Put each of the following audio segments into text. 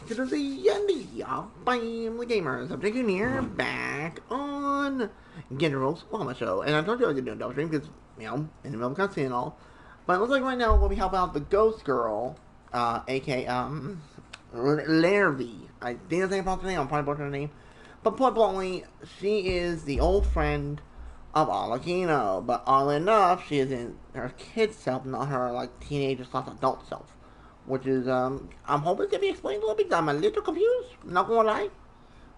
to the Yendi Family Gamers. I'm taking here back on General's Llama Show. And I told you I was going to do a double stream because, you know, in the middle of cutscene and all. But it looks like right now we'll be helping out the Ghost Girl, aka, Larry. I think that's the name of her name. I'm probably butchering her name. But point bluntly, she is the old friend of Alakino. But oddly enough, she is in her kid self, not her, like, teenager/adult self. Which is, I'm hoping to be explained a little bit. I'm a little confused, not gonna lie.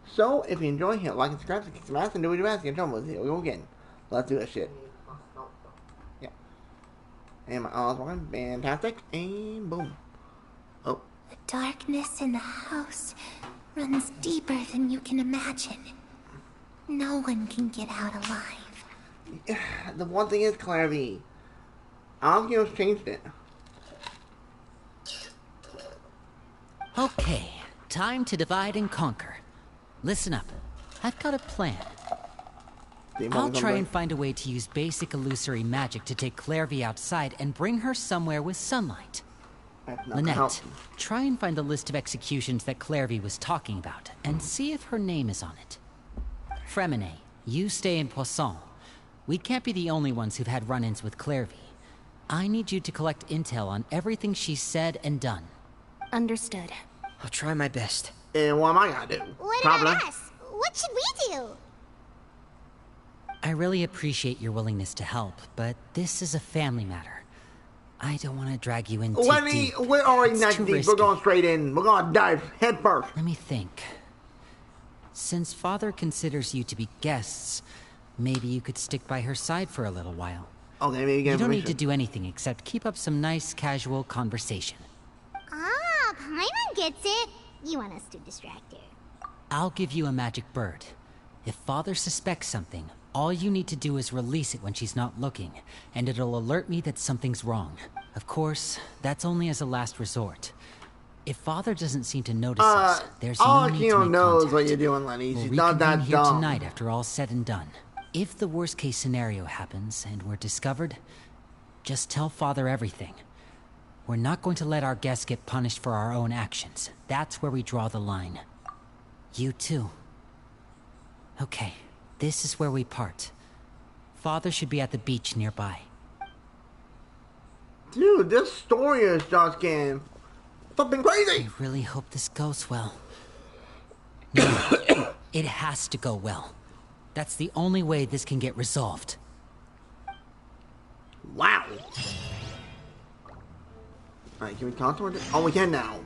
So, if you enjoy, hit like and subscribe, kick some ass, and do what you ask. Get in with it. Here we go again. Let's do that shit. Yeah. And my eyes working. Fantastic. And boom. Oh. The darkness in the house runs deeper than you can imagine. No one can get out alive. The one thing is, Clarity, Alakino's changed it. Okay, time to divide and conquer. Listen up. I've got a plan. I'll try and find a way to use basic illusory magic to take Clairvy outside and bring her somewhere with sunlight. Lynette, try and find the list of executions that Clairvy was talking about, and see if her name is on it. Fremine, you stay in Poisson. We can't be the only ones who've had run-ins with Clairvy. I need you to collect intel on everything she's said and done. Understood. I'll try my best. And what am I gonna do? What about us? What should we do? I really appreciate your willingness to help, but this is a family matter. I don't want to drag you in too deep. We're already not too deep. risky. We're going straight in. We're gonna dive head first. Let me think. Since Father considers you to be guests, maybe you could stick by her side for a little while. Okay, maybe get You don't need to information. do anything except keep up some nice, casual conversation. Ah, Paimon gets it. You want us to distract her. I'll give you a magic bird. If Father suspects something, all you need to do is release it when she's not looking, and it'll alert me that something's wrong. Of course, that's only as a last resort. If Father doesn't seem to notice us, there's no need to Alakino make knows contact. what you're doing, Lenny. We'll She's not reconvene that here dumb. tonight after all's said and done. If the worst-case scenario happens and we're discovered, just tell Father everything. We're not going to let our guests get punished for our own actions. That's where we draw the line. You too. Okay, this is where we part. Father should be at the beach nearby. Dude, this story is just getting flipping crazy. I really hope this goes well. No, it has to go well. That's the only way this can get resolved. Wow. Alright, can we talk to her? Oh, we can now.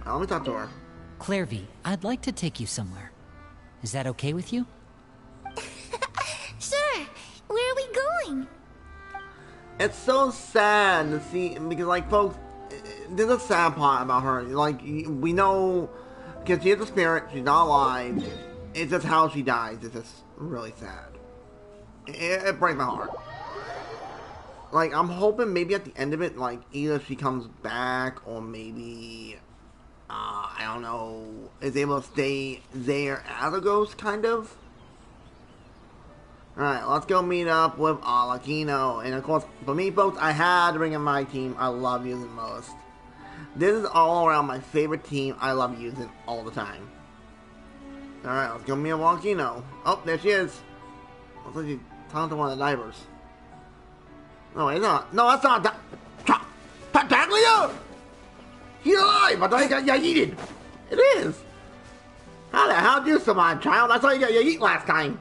Let me talk to her. Clairvy, I'd like to take you somewhere. Is that okay with you? Sure. Where are we going? It's so sad to see, because, like, folks, there's a sad part about her. Like, we know, because she is a spirit, she's not alive. It's just how she dies. It's just really sad. It breaks my heart. Like, I'm hoping maybe at the end of it, like, either she comes back or maybe, I don't know, is able to stay there as a ghost, kind of. Alright, let's go meet up with Alakino. And of course, for me, folks, I had to bring in my team I love using most. This is all around my favorite team I love using all the time. Alright, let's go meet up with Alakino. Oh, there she is. Looks like she's talking to one of the divers. No, it's not. No, that's not that. Pataglia! He's alive! I thought you got yeeted. It is. How the hell did you survive, child? I saw you got yeet last time.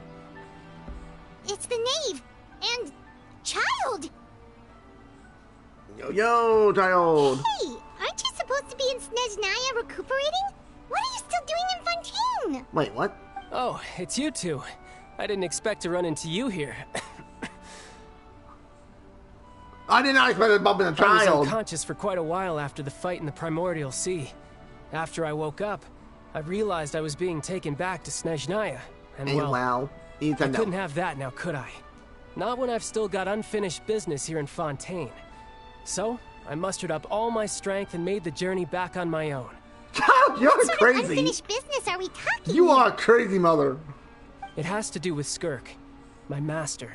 It's the knave. And... child! Yo, child. Hey, aren't you supposed to be in Snezhnaya recuperating? What are you still doing in Fontaine? Wait, what? Oh, it's you two. I didn't expect to run into you here. I did not expect to bump in a I was child. unconscious for quite a while after the fight in the Primordial Sea. After I woke up, I realized I was being taken back to Snezhnaya. And And well, wow, I you said couldn't no. have that now, could I? Not when I've still got unfinished business here in Fontaine. So, I mustered up all my strength and made the journey back on my own. Child, you're What sort of crazy. unfinished business are we talking? You are a crazy mother. It has to do with Skirk, my master.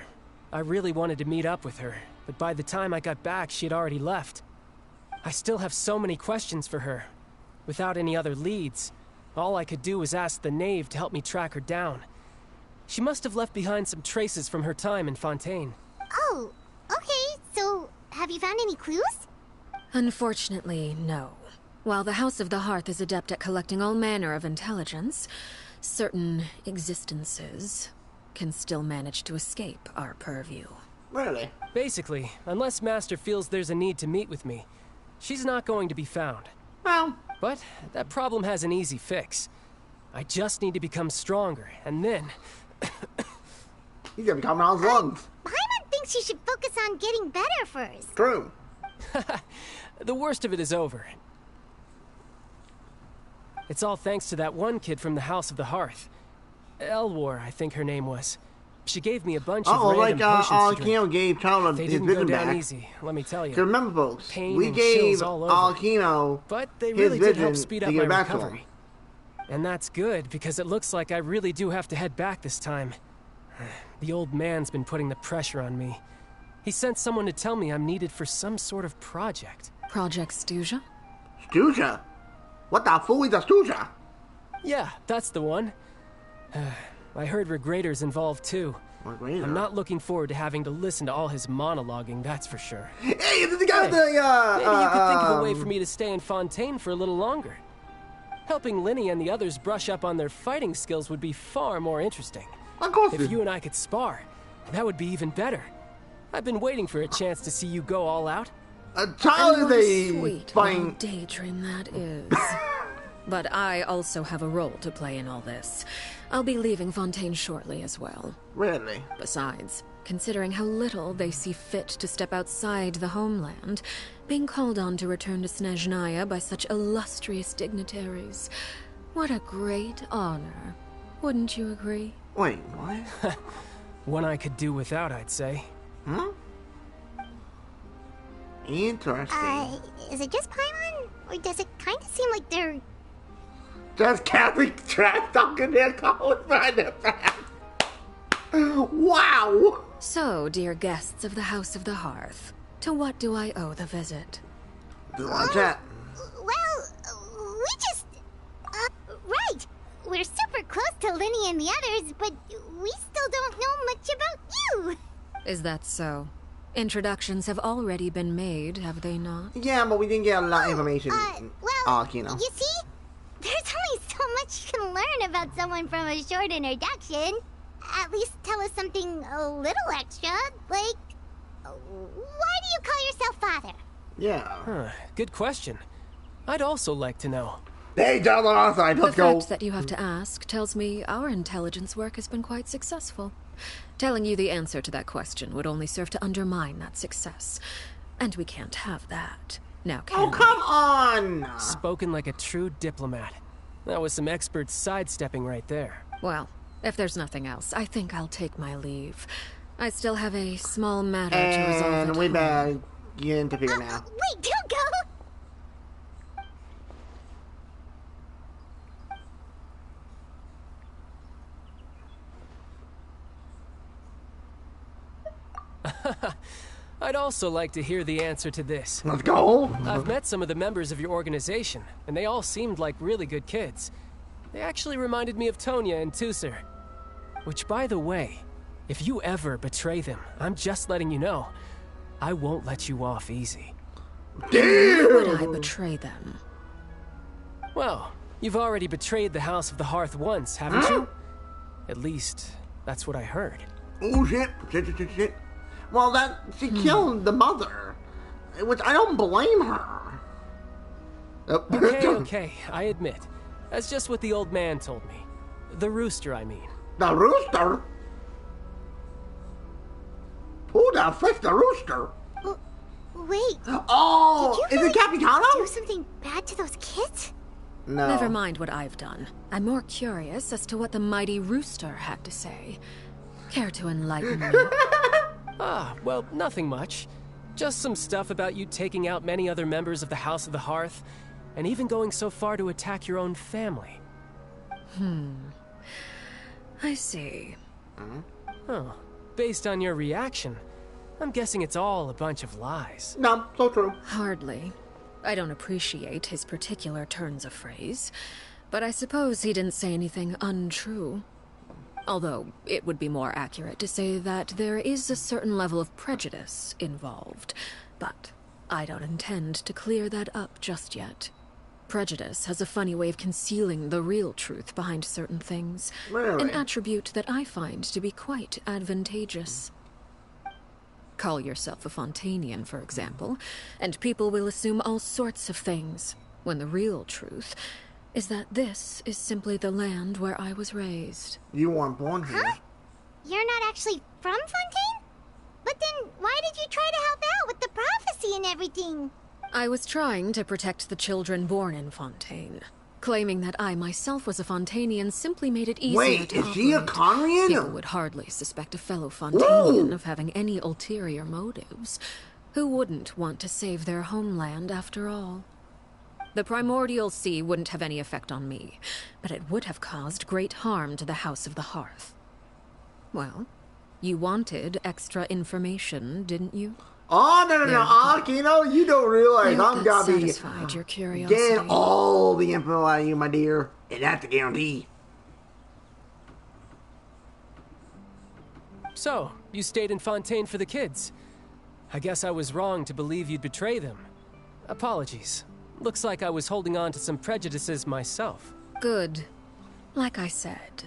I really wanted to meet up with her, but by the time I got back, she had already left. I still have so many questions for her. Without any other leads, all I could do was ask the knave to help me track her down. She must have left behind some traces from her time in Fontaine. Oh, okay. So, have you found any clues? Unfortunately, no. While the House of the Hearth is adept at collecting all manner of intelligence, certain existences can still manage to escape our purview. Really? Basically, unless Master feels there's a need to meet with me, she's not going to be found. Well, But that problem has an easy fix. I just need to become stronger, and then... he's gonna be coming out his lungs. Paimon thinks you should focus on getting better first. True. the worst of it is over. It's all thanks to that one kid from the House of the Hearth. Elwar, I think her name was. She gave me a bunch of random potions to drink. Alakino gave Tyler They his didn't go vision down back. easy, let me tell you. 'Cause remember, folks, Pain we and gave chills all over. Alakino But they his really did help vision speed to up get my back to him. recovery. And that's good, because it looks like I really do have to head back this time. The old man's been putting the pressure on me. He sent someone to tell me I'm needed for some sort of project. Project Stuja? Stuja? What the fool is a Stuja? Yeah, that's the one. I heard Regrator's involved too. I'm not looking forward to having to listen to all his monologuing, that's for sure. Hey, this is the guy with the, Maybe you could think of a way for me to stay in Fontaine for a little longer. Helping Linny and the others brush up on their fighting skills would be far more interesting. Of course. If you and I could spar, that would be even better. I've been waiting for a chance to see you go all out. Tyler And what a is sweet fighting. little daydream that is. But I also have a role to play in all this. I'll be leaving Fontaine shortly as well. Really? Besides, considering how little they see fit to step outside the homeland, being called on to return to Snezhnaya by such illustrious dignitaries, what a great honor. Wouldn't you agree? Wait, what? One I could do without, I'd say. Huh? Interesting. Is it just Paimon? Or does it kind of seem like they're... Just Kathy trash talking their college friend. Wow! So, dear guests of the House of the Hearth, to what do I owe the visit? Do you want to chat? Well, we just... right. We're super close to Linny and the others, but we still don't know much about you. Is that so? Introductions have already been made, have they not? Yeah, but we didn't get a lot of information. Well, you know. you see, there's only so much you can learn about someone from a short introduction. At least tell us something a little extra, like, why do you call yourself father? Yeah. Good question. I'd also like to know. Hey, down on our side, let's The go. fact that you have to ask tells me our intelligence work has been quite successful. Telling you the answer to that question would only serve to undermine that success. And we can't have that. Now, can Oh, come on! Spoken like a true diplomat. That was some expert sidestepping right there. Well, if there's nothing else, I think I'll take my leave. I still have a small matter to resolve at And we home. better get into figure now. Wait, don't go! I'd also like to hear the answer to this. Let's go. I've met some of the members of your organization, and they all seemed like really good kids. They actually reminded me of Tonya and Tusser. Which, by the way, if you ever betray them, I'm just letting you know, I won't let you off easy. Would I betray them? Well, you've already betrayed the House of the Hearth once, haven't you? At least, that's what I heard. Oh shit. Shit. Well, she killed the mother, which I don't blame her. Okay, I admit. That's just what the old man told me. The rooster, I mean. The rooster? Who the frick's the rooster? Wait, Oh, did is you it really Capitano? do something bad to those kids? No. Never mind what I've done. I'm more curious as to what the mighty rooster had to say. Care to enlighten me? Well, nothing much. Just some stuff about you taking out many other members of the House of the Hearth, and even going so far to attack your own family. I see. Oh, based on your reaction, I'm guessing it's all a bunch of lies. No, so true. Hardly. I don't appreciate his particular turns of phrase, but I suppose he didn't say anything untrue. Although, it would be more accurate to say that there is a certain level of prejudice involved, but I don't intend to clear that up just yet. Prejudice has a funny way of concealing the real truth behind certain things. Really? An attribute that I find to be quite advantageous. Call yourself a Fontanian, for example, and people will assume all sorts of things, when the real truth is that this is simply the land where I was raised. You weren't born here. Huh? You're not actually from Fontaine? But then why did you try to help out with the prophecy and everything? I was trying to protect the children born in Fontaine. Claiming that I myself was a Fontanian simply made it easier Wait, to is she a operate. Conrian? People would hardly suspect a fellow Fontanian Ooh. of having any ulterior motives. Who wouldn't want to save their homeland after all? The primordial sea wouldn't have any effect on me, but it would have caused great harm to the House of the Hearth. Well, you wanted extra information, didn't you? Oh, no. Alakino, you don't realize I'm gonna be satisfied your curiosity. getting all the info out of you, my dear. And that's a guarantee. So, you stayed in Fontaine for the kids. I guess I was wrong to believe you'd betray them. Apologies. Looks like I was holding on to some prejudices myself. Good. Like I said,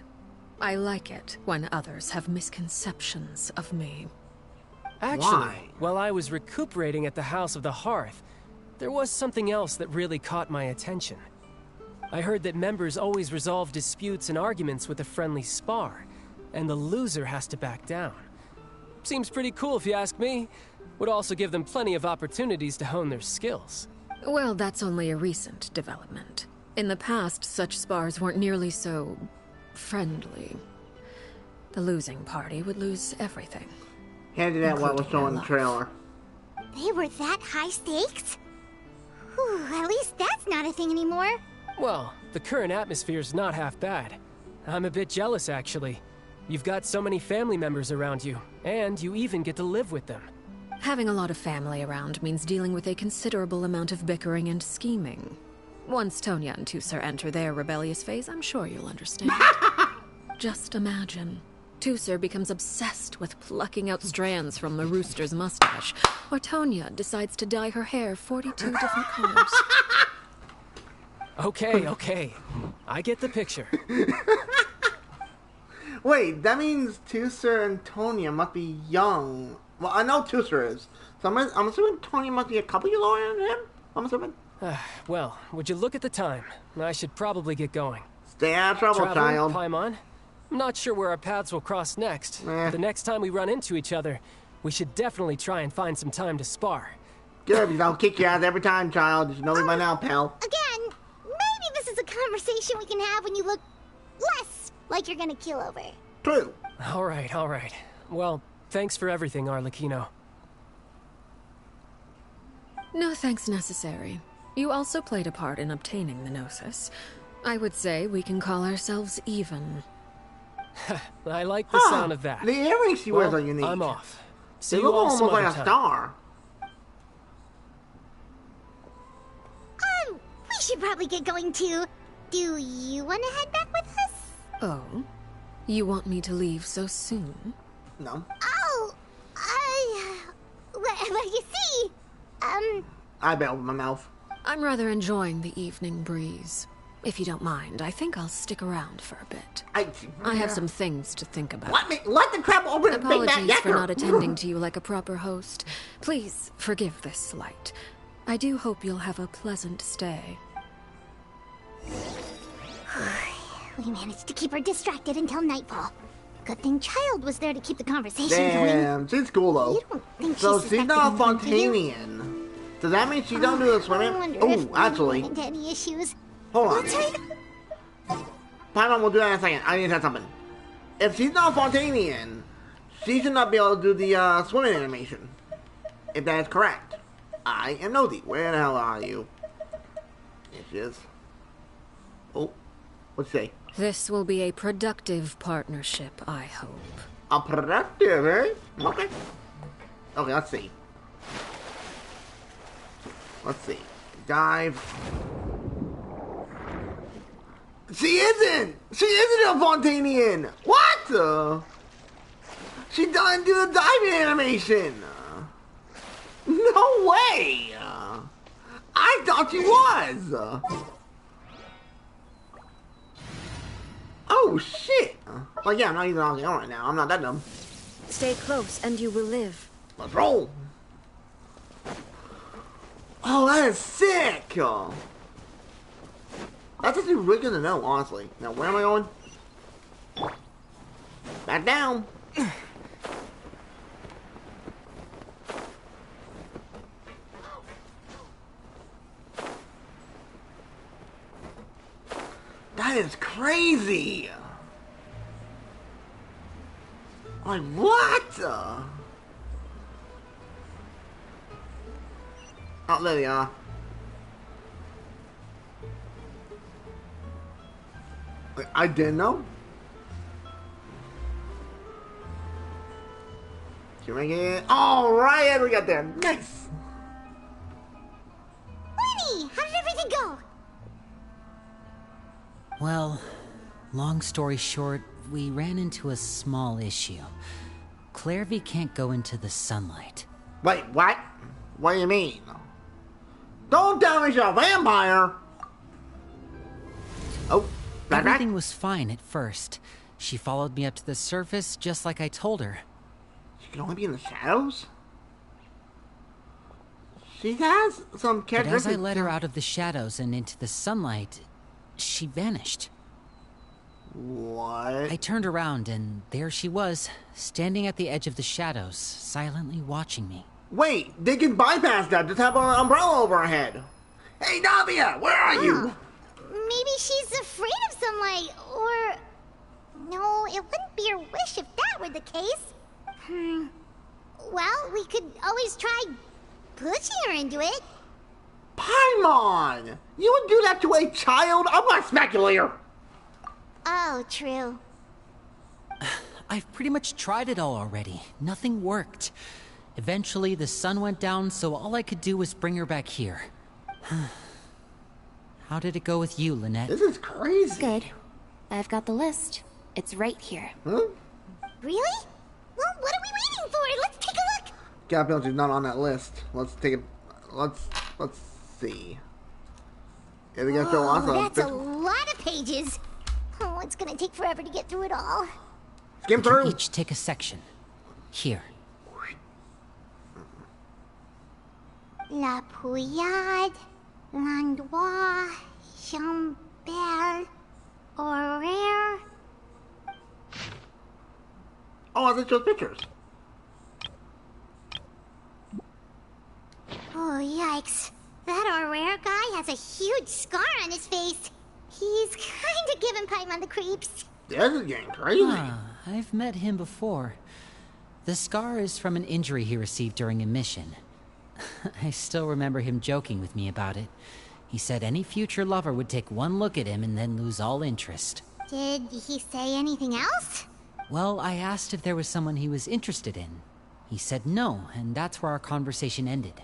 I like it when others have misconceptions of me. Actually, Why? while I was recuperating at the House of the Hearth, there was something else that really caught my attention. I heard that members always resolve disputes and arguments with a friendly spar, and the loser has to back down. Seems pretty cool if you ask me. Would also give them plenty of opportunities to hone their skills. Well, that's only a recent development. In the past, such spars weren't nearly so friendly. The losing party would lose everything. Handed out what was shown in the trailer. They were that high stakes? Whew, at least that's not a thing anymore. Well, the current atmosphere's not half bad. I'm a bit jealous, actually. You've got so many family members around you, and you even get to live with them. Having a lot of family around means dealing with a considerable amount of bickering and scheming. Once Tonya and Tusar enter their rebellious phase, I'm sure you'll understand. Just imagine. Tusar becomes obsessed with plucking out strands from the rooster's mustache, or Tonya decides to dye her hair 42 different colors. Okay. I get the picture. Wait, that means Tusar and Tonya must be young. Well, I know Tusar is. So I'm assuming Tonya must be a couple years older than him? I'm assuming. Well, would you look at the time? I should probably get going. Stay out of trouble, child. Paimon? I'm not sure where our paths will cross next. The next time we run into each other, we should definitely try and find some time to spar. Good, because I'll kick your ass every time, child. You should know me by now, pal. Again, maybe this is a conversation we can have when you look less like you're gonna keel over. True. All right. Well, thanks for everything, Arlecchino. No thanks necessary. You also played a part in obtaining the Gnosis. I would say we can call ourselves even. I like the sound of that. The earrings she wears are unique. I'm off. See They you look all almost some like other a time. star. We should probably get going too. Do you want to head back with us? Oh? You want me to leave so soon? No. Oh, well, you see, I bet open my mouth. I'm rather enjoying the evening breeze. If you don't mind, I think I'll stick around for a bit. I have some things to think about. Let the trap open and big Apologies back for not attending to you like a proper host. Please forgive this slight. I do hope you'll have a pleasant stay. we managed to keep her distracted until nightfall. Good thing Child was there to keep the conversation going. Damn, she's cool though. You don't think So she she's not a suspected anything, do you? Fontanian. Does that mean she don't do the I swimming? wonder if Oh, we actually. run into any issues. Hold on. Let's try Paimon, we'll do that in a second. I need to say something. If she's not a Fontanian, she should not be able to do the swimming animation. If that is correct. I am nosy. Where the hell are you? There she is. Oh, what's she say? This will be a productive partnership, I hope. A productive, eh? Okay. Okay, let's see. Dive. She isn't! She isn't a Fontanian! What? She doesn't do the diving animation! No way! I thought she was! Oh shit! Well, yeah, I'm not even on the own right now. I'm not that dumb. Stay close and you will live. Let's roll! Oh, that is sick! That's actually really good to know, honestly. Now, where am I going? Back down! That is crazy! Like, what? Oh, there they are. I didn't know. Can we get... Alright, we got there. Nice! Lenny, how did everything go? Well, long story short, we ran into a small issue. Clairvy can't go into the sunlight. Wait, what? What do you mean? Don't tell me she's a vampire! Oh, everything was fine at first. She followed me up to the surface just like I told her. She can only be in the shadows? She has some characteristics. But as I led her out of the shadows and into the sunlight, she vanished. What? I turned around and there she was, standing at the edge of the shadows, silently watching me. Wait, they can bypass that. Just have an umbrella over her head. Hey, Navia, where are you? Maybe she's afraid of sunlight, or... No, it wouldn't be her wish if that were the case. Well, we could always try pushing her into it. Paimon! You would do that to a child? I'm gonna smack you later. Oh, true. I've pretty much tried it all already. Nothing worked. Eventually, the sun went down, so all I could do was bring her back here. How did it go with you, Lynette? This is crazy. Good. I've got the list. It's right here. Huh? Really? Well, what are we waiting for? Let's take a look. Captain is not on that list. Let's take it. Let's see. Yeah, we gotta show us That's a lot of pages. Oh, it's gonna take forever to get through it all. Skim We can through. each take a section. Here. La Pouillade, Landois, Chambel, Horaire. Oh, I think those pictures. Oh, yikes. That Horaire guy has a huge scar on his face. He's kinda giving Paimon the creeps. This is getting crazy. I've met him before. The scar is from an injury he received during a mission. I still remember him joking with me about it. He said any future lover would take one look at him and then lose all interest. Did he say anything else? Well, I asked if there was someone he was interested in. He said no, and that's where our conversation ended.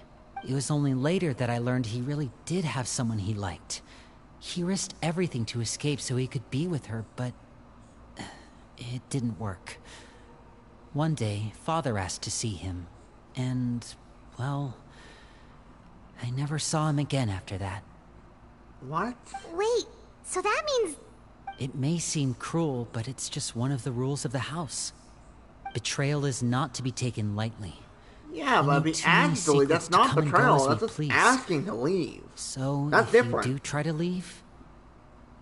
It was only later that I learned he really did have someone he liked. He risked everything to escape so he could be with her, but it didn't work. One day, Father asked to see him, and, well, I never saw him again after that. What? Wait, so that means... It may seem cruel, but it's just one of the rules of the house. Betrayal is not to be taken lightly. Yeah, You but need be too many asking to leave. secrets That's to not come and go betrayal. as we That's just please. asking to leave. So, That's if different. you do try to leave,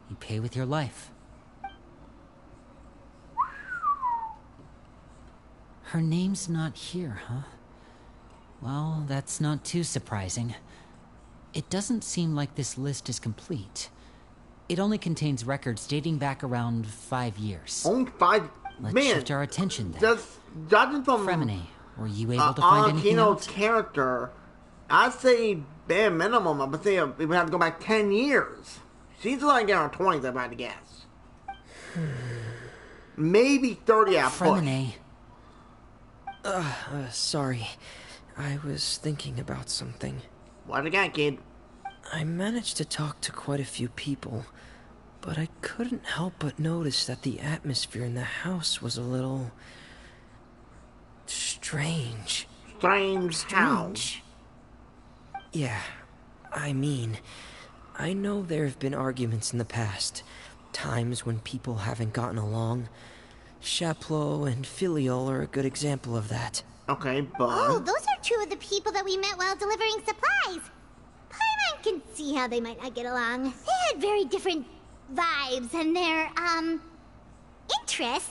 you pay with your life. Her name's not here, huh? Well, that's not too surprising. It doesn't seem like this list is complete. It only contains records dating back around 5 years. Only 5... Let's Man, shift our attention then. just judging from Fremine, were you able to find anything Alakino's out? character, I'd say bare minimum, I would say we would have to go back 10 years. She's like in her 20s, if I had to guess. Maybe 30 at push. Fremine, Sorry. I was thinking about something. What you got, kid? I managed to talk to quite a few people, but I couldn't help but notice that the atmosphere in the house was a little... strange. Strange how? Yeah, I mean, I know there have been arguments in the past, times when people haven't gotten along. Chaplot and Filiol are a good example of that. Okay, but... Oh, those are two of the people that we met while delivering supplies. Paimon can see how they might not get along. They had very different vibes, and their, interests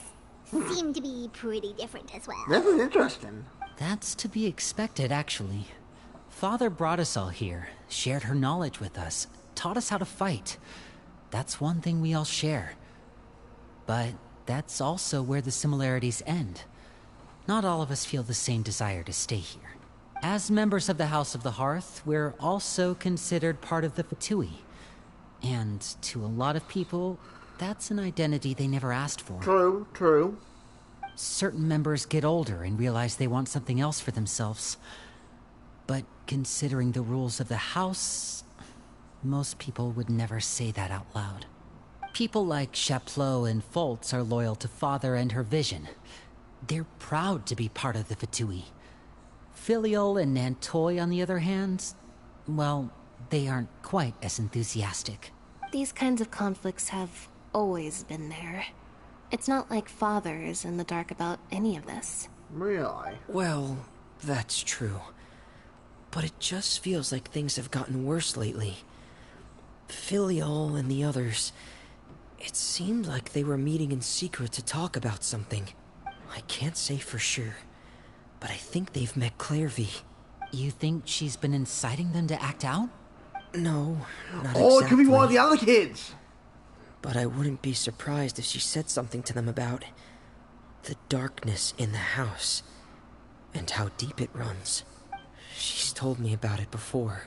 seem to be pretty different as well. This is interesting. That's to be expected, actually. Father brought us all here, shared her knowledge with us, taught us how to fight. That's one thing we all share. But that's also where the similarities end. Not all of us feel the same desire to stay here. As members of the House of the Hearth, we're also considered part of the Fatui. And to a lot of people, that's an identity they never asked for. True, true. Certain members get older and realize they want something else for themselves. But considering the rules of the House, most people would never say that out loud. People like Chaplot and Foltz are loyal to Father and her vision. They're proud to be part of the Fatui. Filiol and Nantoy, on the other hand, well, they aren't quite as enthusiastic. These kinds of conflicts have always been there. It's not like Father is in the dark about any of this. Really? Well, that's true. But it just feels like things have gotten worse lately. Filiol and the others, it seemed like they were meeting in secret to talk about something. I can't say for sure, but I think they've met Clairvy. You think she's been inciting them to act out? No, not exactly. Oh, it could be one of the other kids! But I wouldn't be surprised if she said something to them about the darkness in the house and how deep it runs. She's told me about it before.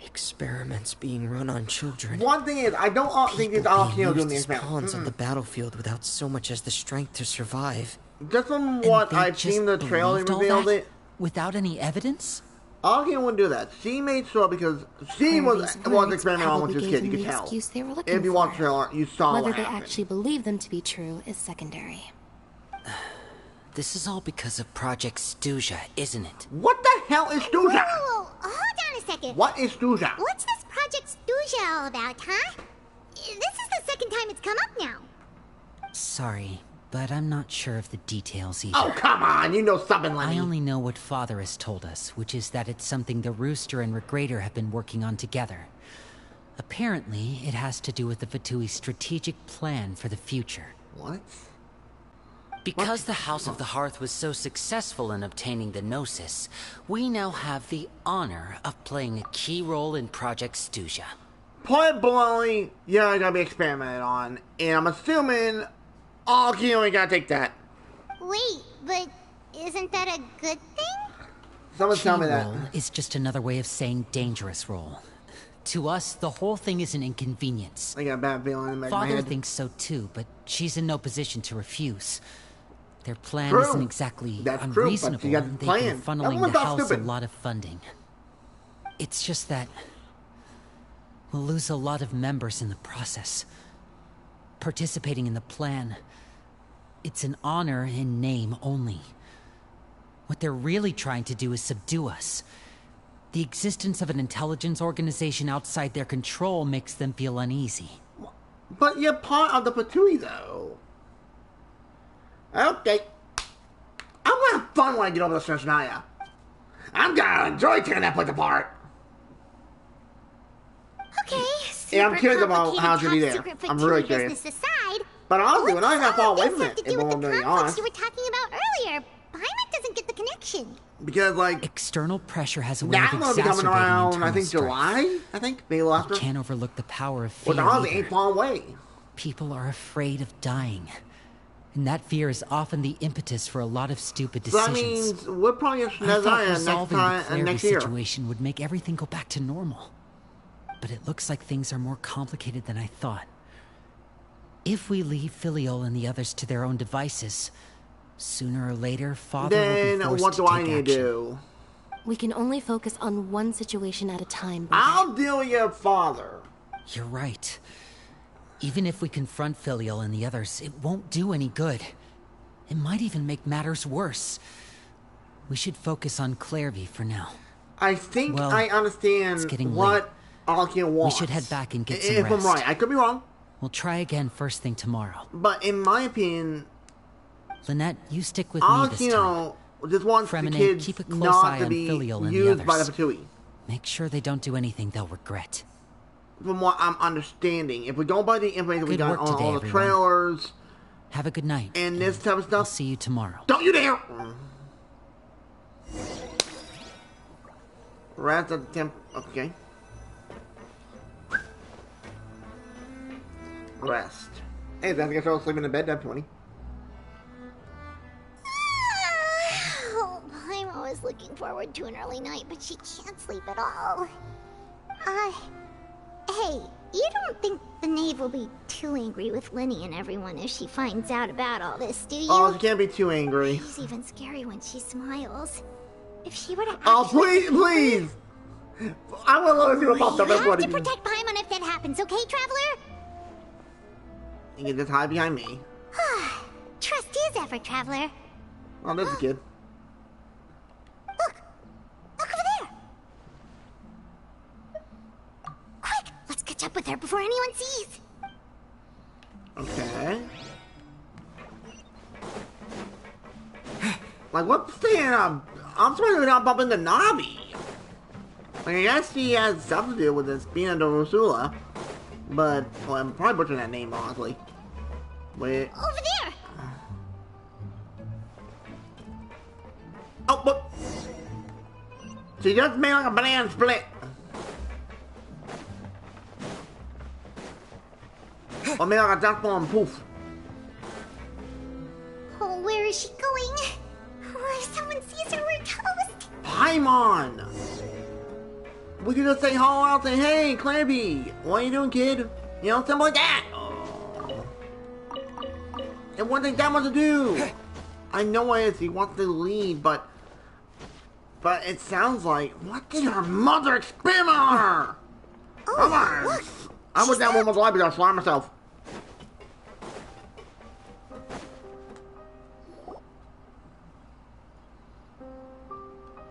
Experiments being run on children. One thing is, I don't think it's all People doing being the used as experiment. pawns on the battlefield without so much as the strength to survive. Just from And what they I've just seen the trailer believed all revealed that it, without any evidence? Arkin wouldn't do that. She made sure because she was experimenting on with this kid, you could tell. Excuse they were looking If you for. watch the trailer, you saw Whether what they happened. actually believe them to be true is secondary. This is all because of Project Stuja, isn't it? What the hell is Whoa, Stuja? hold on a second. What is Stuja? What's this Project Stuja all about, huh? This is the second time it's come up now. Sorry, but I'm not sure of the details either. Oh, come on, you know something, Lenny. I only know what Father has told us, which is that it's something the Rooster and Regrader have been working on together. Apparently, it has to do with the Fatui's strategic plan for the future. What? Because the House of the Hearth was so successful in obtaining the Gnosis, we now have the honor of playing a key role in Project Stuja. Point bluntly, yeah, I gotta be experimented on, and I'm assuming Arkin only gotta take that. Wait, but isn't that a good thing? Someone tell me that. Role is just another way of saying dangerous role. To us, the whole thing is an inconvenience. I got a bad feeling in my Father head. thinks so too, but she's in no position to refuse. Their plan True. isn't exactly That's true, but unreasonable, you got and the they've been plan. funneling Everyone's the not house a stupid. lot of funding. It's just that we'll lose a lot of members in the process. Participating in the plan, it's an honor in name only. What they're really trying to do is subdue us. The existence of an intelligence organization outside their control makes them feel uneasy. But you're part of the Patui, though. Okay. I'm gonna have fun when I get over to Snezhnaya. I'm gonna enjoy tearing that place apart. Okay, Yeah, I'm curious about how to be there. top-secret I'm really Fatui curious. business aside, But honestly, what's we're not gonna fall all away this from have it, to if do with I'm the being conflicts honest. you were talking about earlier? Paimon doesn't get the connection. Because, like, External pressure has a way that of will be coming exacerbating around, internal I think, strife. July? I think, maybe last You year. can't overlook the power of fear Well, honestly, ain't either. far away. People are afraid of dying. And that fear is often the impetus for a lot of stupid So that decisions. means we're probably at I thought Snezhnaya next resolving the time, Clairvy next year. situation would make everything go back to normal. But it looks like things are more complicated than I thought. If we leave Filiol and the others to their own devices, sooner or later, Father will Then be forced what to do take I need action. to do? We can only focus on one situation at a time. I'll deal with your father. You're right. Even if we confront Filial and the others, it won't do any good. It might even make matters worse. We should focus on Clairvy for now. I think Well, I understand what Alkia wants. We should head back and get some if rest. I'm right, I could be wrong. We'll try again first thing tomorrow. But in my opinion, Lynette, you stick with me this time. Just wants the Fremenade, kids keep a close not eye to on be Filial and the used by the others. Fatui. Make sure they don't do anything they'll regret. From what I'm understanding, if we don't buy the information we Good got work on today, all the everyone. trailers Have a good night. and this type of I'll stuff, see you tomorrow. don't you dare! Rats at the temp. Okay. Rest. Hey, then I guess I'll sleep in the bed. That's 20. Oh, I'm always looking forward to an early night, but she can't sleep at all. Hey, you don't think the knave will be too angry with Lenny and everyone if she finds out about all this, do you? Oh, she can't be too angry. She's even scary when she smiles. If she were to Oh, actually... please! I want to see about the You have best to protect Paimon if that happens, okay, Traveler? You can just hide behind me. Trust is ever, Traveler. Oh, there's a kid. Look! Look over there! Quick! Let's catch up with her before anyone sees! Okay. Like, what's saying? I'm surprised we're not bumping the Navi. Like, I guess he has something to do with this being under Rusula. But, well, I'm probably butchering that name, honestly. Wait. Over there! Oh, what? She just made like a banana split. Or maybe like a duck bomb poof. Oh, where is she going? Oh, if someone sees her, we're toast! Paimon! We could just say hello out, say, hey, Clairby, what are you doing, kid? You know, something like that. Oh. It wouldn't take that much to do. I know it is, he wants to leave, but it sounds like, what did her mother experiment on her? Oh, Come on. look! I was that woman's life because I slime myself.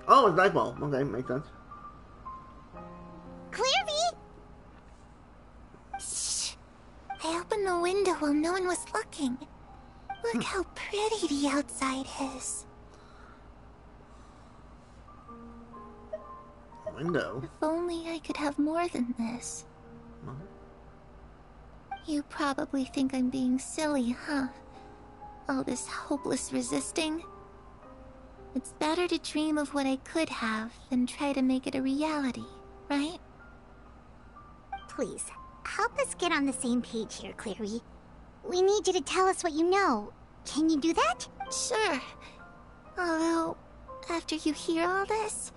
Oh, it's nightfall. Okay, makes sense. Clairvy! Shh! I opened the window while no one was looking. Look how pretty the outside is. Window? If only I could have more than this. Huh? You probably think I'm being silly, huh? All this hopeless resisting. It's better to dream of what I could have than try to make it a reality, right? Please, help us get on the same page here, Clary. We need you to tell us what you know. Can you do that? Sure. Although, after you hear all this,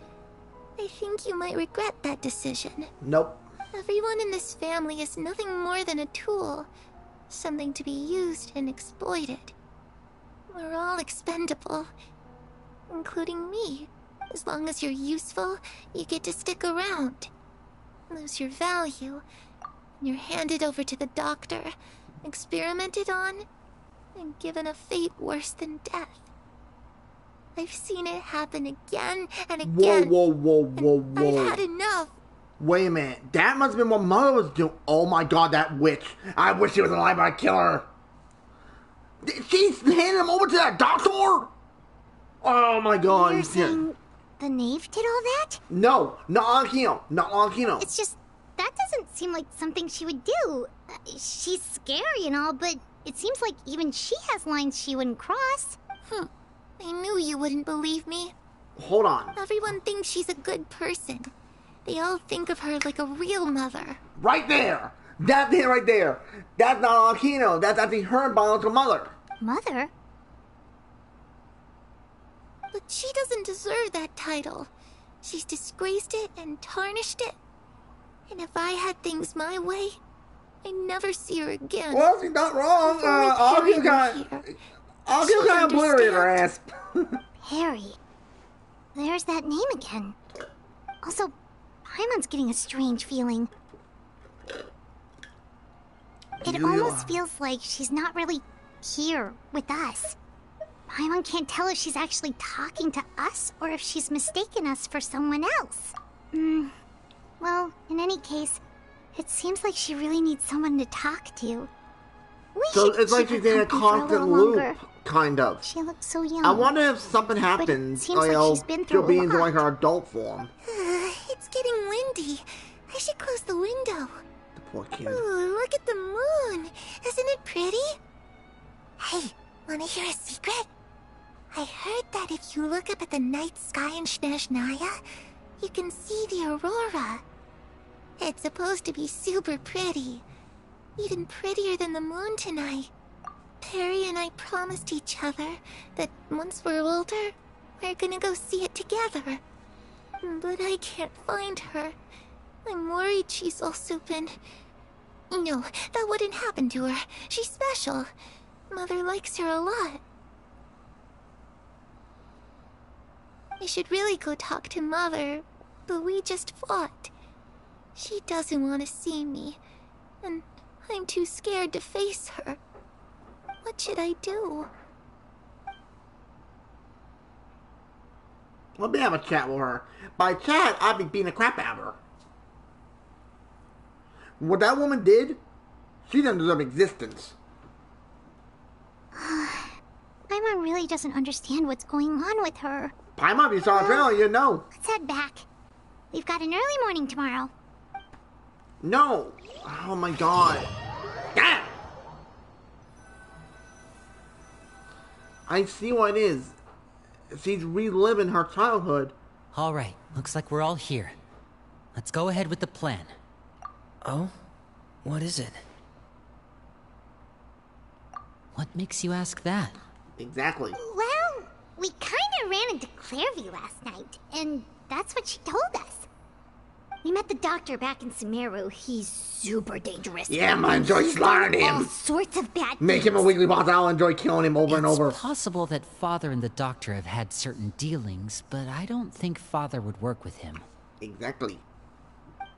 I think you might regret that decision. Nope. Everyone in this family is nothing more than a tool. Something to be used and exploited. We're all expendable. Including me. As long as you're useful, you get to stick around. Lose your value, and you're handed over to the doctor, experimented on, and given a fate worse than death. I've seen it happen again and again. Whoa. I've had enough. Wait a minute. That must have been what Mother was doing. Oh my god, that witch. I wish she was alive, but I'd kill her. She's handing him over to that doctor? Oh my god. You're saying the knave did all that? No, not Akino. Not Akino. It's just, that doesn't seem like something she would do. She's scary and all, but it seems like even she has lines she wouldn't cross. I knew you wouldn't believe me. Hold on. Everyone thinks she's a good person. They all think of her like a real mother. Right there. That there right there. That's not Akino. That's actually her biological mother. Mother? But she doesn't deserve that title. She's disgraced it and tarnished it. And if I had things my way, I'd never see her again. Well, she's not wrong. Akino kind of obliterated her ass. Harry. there's that name again. Also, Paimon's getting a strange feeling. It almost feels like she's not really here with us. Paimon can't tell if she's actually talking to us or if she's mistaken us for someone else. Well, in any case, it seems like she really needs someone to talk to. So it's like she's in a constant loop, kind of. She looks so young. I wonder if something happens, seems like she's been through she'll be a in lot. like her adult form. It's getting windy. I should close the window. The poor kid. Ooh, look at the moon. Isn't it pretty? Hey, wanna hear a secret? I heard that if you look up at the night sky in Snezhnaya, you can see the aurora. It's supposed to be super pretty. Even prettier than the moon tonight. Perry and I promised each other that once we're older, we're gonna go see it together. But I can't find her. I'm worried she's also been... No, that wouldn't happen to her. She's special. Mother likes her a lot. I should really go talk to Mother, but we just fought. She doesn't want to see me, and I'm too scared to face her. What should I do? Let me have a chat with her. By chat, I'd be beating the crap out of her. What that woman did, she doesn't deserve existence. Paimon really doesn't understand what's going on with her. Paimon, if you saw a trailer, you'd know. Let's head back. We've got an early morning tomorrow. No. Oh my god. Damn. I see what it is. She's reliving her childhood. All right, looks like we're all here. Let's go ahead with the plan. Oh? What is it? What makes you ask that? Exactly. Well, we kinda ran into Clairview last night, and that's what she told us. We met the doctor back in Sumeru. He's super dangerous. Yeah, I enjoy slaughtering All him. sorts of bad Make things. him a weekly boss. I'll enjoy killing him over and over. It's possible that Father and the Doctor have had certain dealings, but I don't think Father would work with him. Exactly.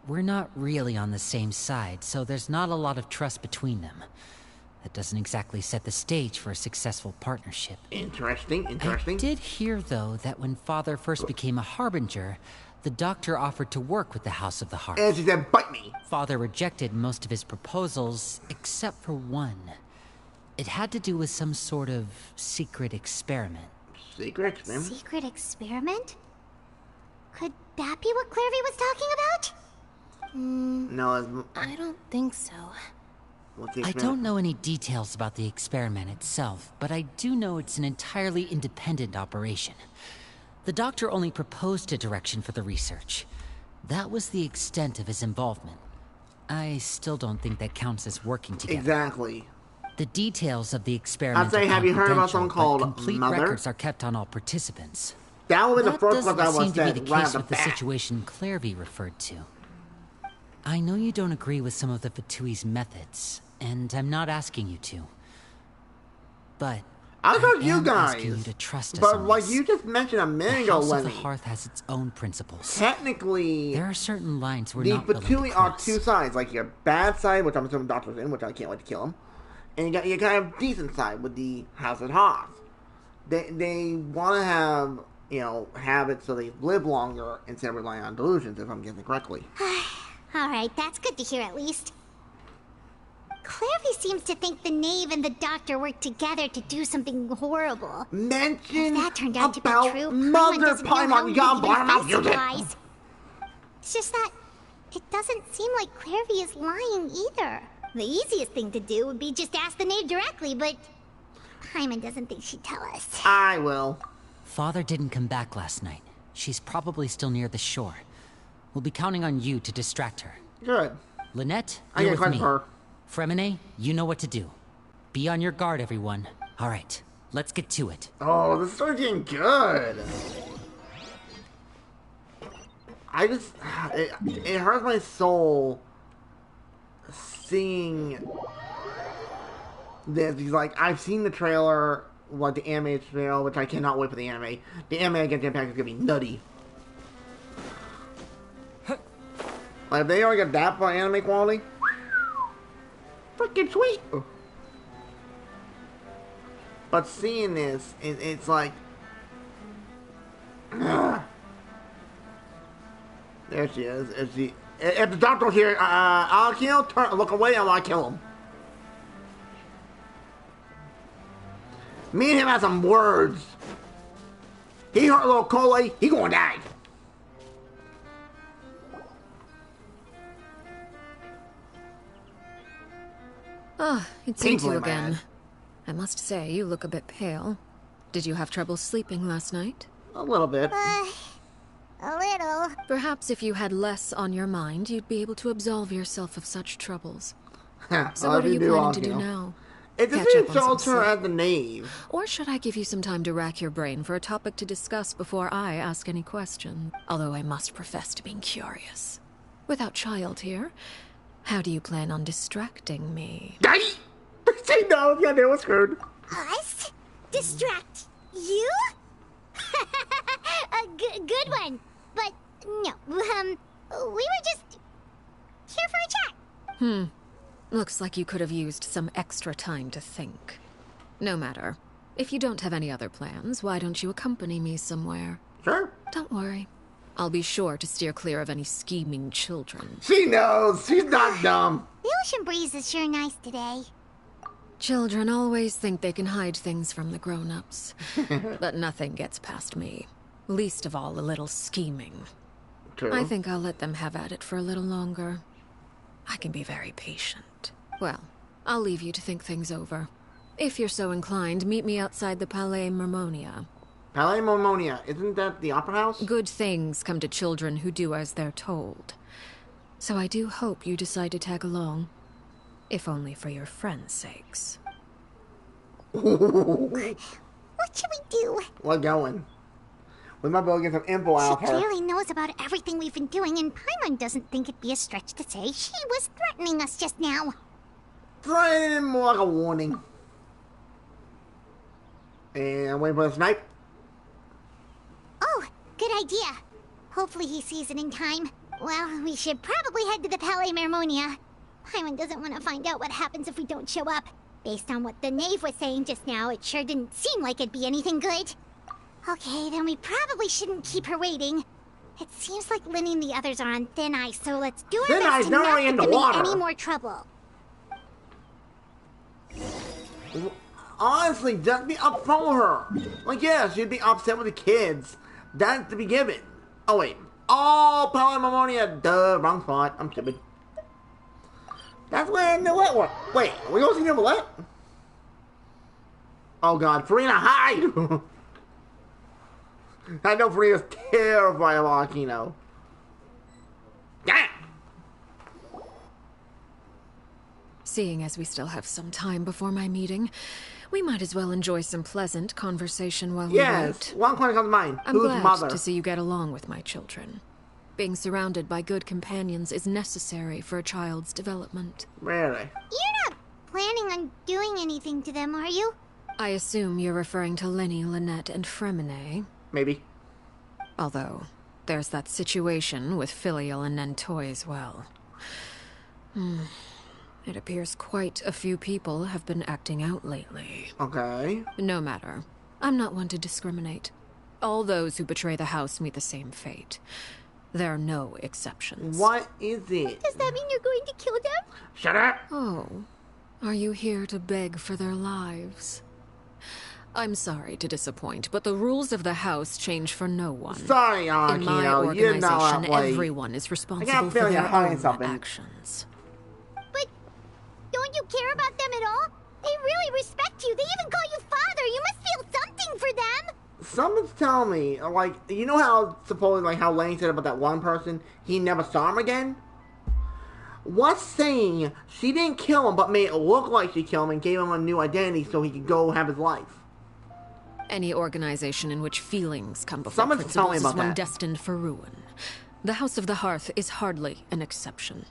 We're not really on the same side, so there's not a lot of trust between them. That doesn't exactly set the stage for a successful partnership. Interesting. I did hear, though, that when Father first became a Harbinger, the Doctor offered to work with the House of the Heart. And she said, bite me. Father rejected most of his proposals, except for one. It had to do with some sort of secret experiment. Secret experiment? Secret experiment? Could that be what Clairview was talking about? No, I don't think so. what's the I experiment? don't know any details about the experiment itself, but I do know it's an entirely independent operation. The Doctor only proposed a direction for the research. That was the extent of his involvement. I still don't think that counts as working together. Exactly. The details of the experiment I'd say, are have you heard about confidential, something but called complete Mother? records are kept on all participants. That would be the That first doesn't one I seem was to be said the right case off the with the bat. situation Clairview referred to. I know you don't agree with some of the Fatui's methods, and I'm not asking you to. But I thought you am guys. asking you to trust us But on like this. you just mentioned a minute The ago, House of the Lenny, Hearth has its own principles. technically, There are certain lines we're the not willing to Fatui are cross. two sides. Like your bad side, which I'm assuming Doctor's in, which I can't wait to kill him. And you got your kind of decent side with the House of Hearth. They want to have, have it so they live longer instead of relying on delusions, if I'm getting it correctly. Alright, that's good to hear at least. Clairview seems to think the Knave and the Doctor work together to do something horrible. Mention If that turned out to be about true, Mother doesn't know how Paimon. You gotta he even blame out face you did. lies. It's just that it doesn't seem like Clairview is lying either. The easiest thing to do would be just ask the Knave directly, but Paimon doesn't think she'd tell us. I will. Father didn't come back last night. She's probably still near the shore. We'll be counting on you to distract her. Good. Lynette, I you're get with credit me. for her. Fremine, you know what to do. Be on your guard, everyone. All right, let's get to it. Oh, this is getting good. It hurts my soul seeing this. He's like, I've seen the trailer like the anime trail, which I cannot wait for the anime. The anime against Impact is gonna be nutty. Like, if they already got that for anime quality, freaking sweet. But seeing this, it's like, there she is. If the doctor's here, I'll kill. Look away, I want to kill him. Me and him have some words. He hurt little Cole, he gonna die. Ah, it's you Painfully again. mad. I must say, you look a bit pale. Did you have trouble sleeping last night? A little bit. A little. Perhaps if you had less on your mind, you'd be able to absolve yourself of such troubles. So Well, what are if you do, planning I'll to do kill. now? It Catch just up on some insults her sleep? as the knave. Or should I give you some time to rack your brain for a topic to discuss before I ask any questions? Although I must profess to being curious. Without child here, how do you plan on distracting me? She knows, yeah, they were screwed. Us? Distract you? A good one. But no, we were just here for a chat. Looks like you could have used some extra time to think. No matter. If you don't have any other plans, why don't you accompany me somewhere? Sure. Don't worry. I'll be sure to steer clear of any scheming children. She knows. She's not dumb. The ocean breeze is sure nice today. Children always think they can hide things from the grown-ups. But nothing gets past me. Least of all a little scheming. True. I think I'll let them have at it for a little longer. I can be very patient. Well, I'll leave you to think things over. If you're so inclined, meet me outside the Palais Mermonia. Palais Mermonia, isn't that the opera house? Good things come to children who do as they're told. So I do hope you decide to tag along. If only for your friends' sakes. What should we do? We're going. We might be able to get some info She out of her. clearly knows about everything we've been doing, and Paimon doesn't think it'd be a stretch to say she was threatening us just now. Threatening more like a warning. And I'm waiting for the snipe. Oh, good idea. Hopefully he sees it in time. Well, we should probably head to the Palais Mermonia. Paimon doesn't want to find out what happens if we don't show up. Based on what the knave was saying just now, it sure didn't seem like it'd be anything good. Okay, then we probably shouldn't keep her waiting. It seems like Linny and the others are on thin ice, so let's do our Thin best ice, to they're not already get in the them in water. any more trouble. Honestly, just be upfront with her. Like, yeah, she'd be upset with the kids. That's to be given. Oh, wait. Oh, Palais Mermonia. Duh, wrong spot. I'm stupid. That's where Noette was. Wait, are we going to see Noette? Oh, God. Farina, hide! I know Farina's terrified of Akino. Damn! Seeing as we still have some time before my meeting, we might as well enjoy some pleasant conversation while we Yes, wait. one question comes to mind. I'm Who's glad mother? to see you get along with my children. Being surrounded by good companions is necessary for a child's development. Really? You're not planning on doing anything to them, are you? I assume you're referring to Lenny, Lynette, and Fremine. Maybe. Although, there's that situation with Filial and Nentoy as well. It appears quite a few people have been acting out lately. Okay. No matter. I'm not one to discriminate. All those who betray the house meet the same fate. There are no exceptions. What is it? Does that mean you're going to kill them? Shut up! Oh, are you here to beg for their lives? I'm sorry to disappoint, but the rules of the house change for no one. Sorry, In my Akino, you're not organization, that way. everyone is I responsible got a for feeling their you're hiding own something. actions. But don't you care about them at all? They really respect you. They even call you father. You must feel something for them. Someone's telling me, like, you know how supposedly like how Lane said about that one person, he never saw him again? What's saying she didn't kill him, but made it look like she killed him and gave him a new identity so he could go have his life? Any organization in which feelings come before Someone's telling me principles is about one that. destined for ruin. The House of the Hearth is hardly an exception.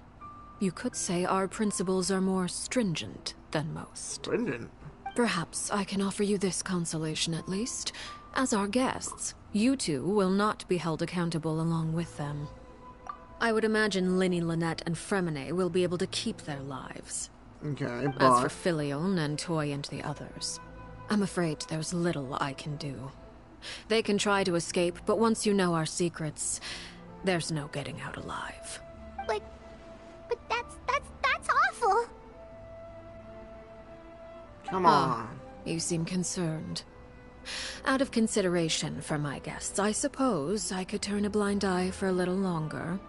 You could say our principles are more stringent than most. Stringent. Perhaps I can offer you this consolation at least. As our guests, you two will not be held accountable along with them. I would imagine Linny, Lynette, and Fremine will be able to keep their lives. Okay, but... As for Filion and Toy and the others, I'm afraid there's little I can do. They can try to escape, but once you know our secrets, there's no getting out alive. But that's awful. Come on. You seem concerned. Out of consideration for my guests, I suppose I could turn a blind eye for a little longer.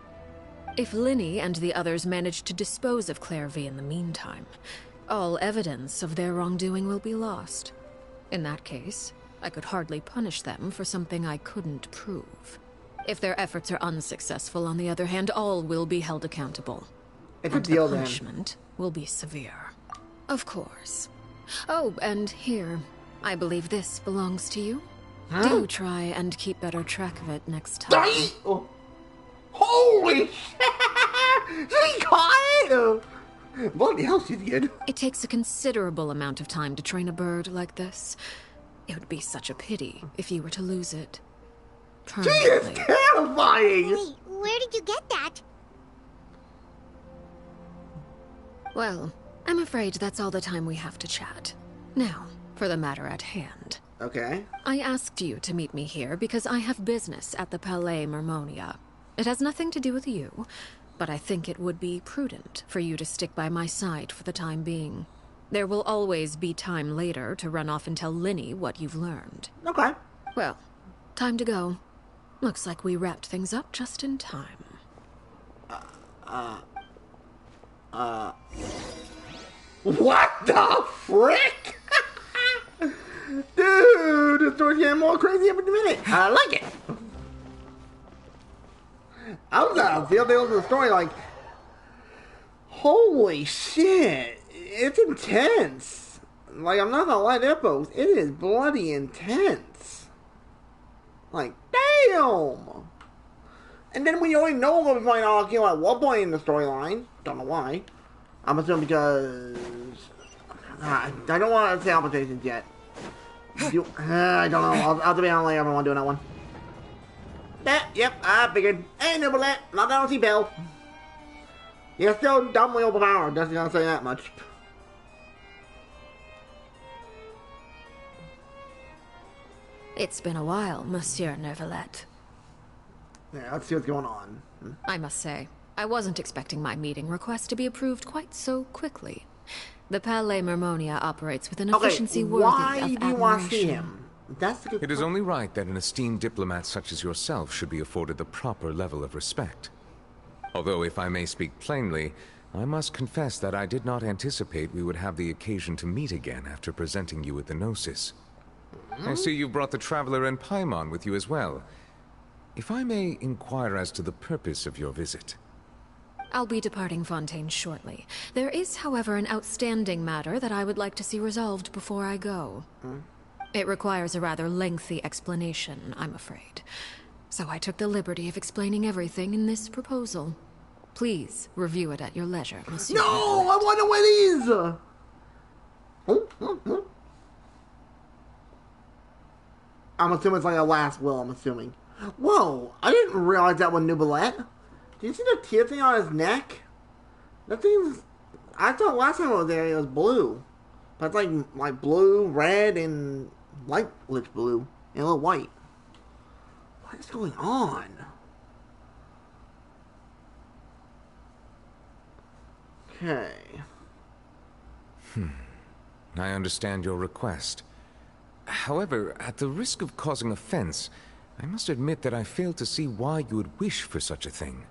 If Linny and the others manage to dispose of Clairvy in the meantime, all evidence of their wrongdoing will be lost. In that case, I could hardly punish them for something I couldn't prove. If their efforts are unsuccessful, on the other hand, all will be held accountable. It's a And deal, the then. punishment will be severe. Of course. Oh, and here, I believe this belongs to you. Huh? Do try and keep better track of it next time. Oh. Holy shit! She caught it! What the hell she did? It takes a considerable amount of time to train a bird like this. It would be such a pity if you were to lose it. She is Permanently. terrifying! Wait, where did you get that? Well, I'm afraid that's all the time we have to chat. Now, for the matter at hand. Okay. I asked you to meet me here because I have business at the Palais Mermonia. It has nothing to do with you, but I think it would be prudent for you to stick by my side for the time being. There will always be time later to run off and tell Linny what you've learned. Okay. Well, time to go. Looks like we wrapped things up just in time. What the frick? Dude, this story's getting more crazy every minute. I like it. I was the other end of the story like, holy shit, it's intense. Like, I'm not gonna lie there, folks. It is bloody intense. Like, damn. And then we already know we're going to find Araki at one point in the storyline. Don't know why. I'm assuming because... I don't want to say applications yet. I don't know. I'll debate on later. Everyone doing that one. Yep, I figured. Ain't no bullet. Not that I don't see Bill. You're still dumbly overpowered. Just gonna say that much. It's been a while, Monsieur Neuvillette. Yeah, let's see what's going on. I must say, I wasn't expecting my meeting request to be approved quite so quickly. The Palais Mermonia operates with an efficiency worthy of why do you want to see admiration. him? That's the good It is only right that an esteemed diplomat such as yourself should be afforded the proper level of respect. Although, if I may speak plainly, I must confess that I did not anticipate we would have the occasion to meet again after presenting you with the Gnosis. I see you brought the Traveler and Paimon with you as well. If I may inquire as to the purpose of your visit. I'll be departing Fontaine shortly. There is, however, an outstanding matter that I would like to see resolved before I go. It requires a rather lengthy explanation, I'm afraid. So I took the liberty of explaining everything in this proposal. Please review it at your leisure, Monsieur. No, I want to win these! I'm assuming it's like a last will, I'm assuming. Whoa, I didn't realize that was Noubelette. Do you see the tear thing on his neck? That thing's... I thought last time I was there it was blue. But it's like blue, red, and light lit blue. And a little white. What is going on? Okay. I understand your request. However, at the risk of causing offense, I must admit that I fail to see why you would wish for such a thing.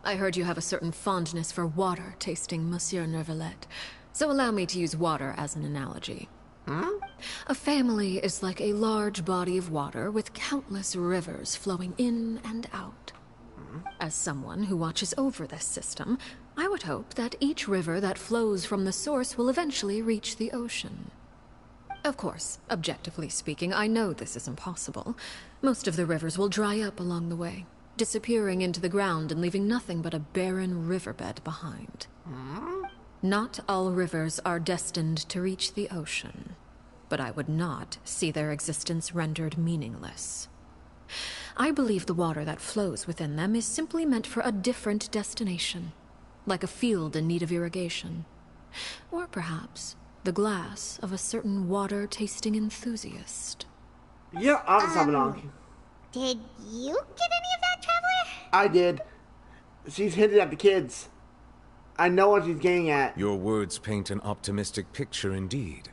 I heard you have a certain fondness for water tasting, Monsieur Neuvillette. So allow me to use water as an analogy. A family is like a large body of water with countless rivers flowing in and out. As someone who watches over this system, I would hope that each river that flows from the source will eventually reach the ocean. Of course, objectively speaking, I know this is impossible. Most of the rivers will dry up along the way, disappearing into the ground and leaving nothing but a barren riverbed behind. Not all rivers are destined to reach the ocean, but I would not see their existence rendered meaningless. I believe the water that flows within them is simply meant for a different destination, like a field in need of irrigation. Or perhaps the glass of a certain water-tasting enthusiast. Yeah, I'm something on. Did you get any of that, Traveler? I did. She's hinted at the kids. I know what she's getting at. Your words paint an optimistic picture indeed.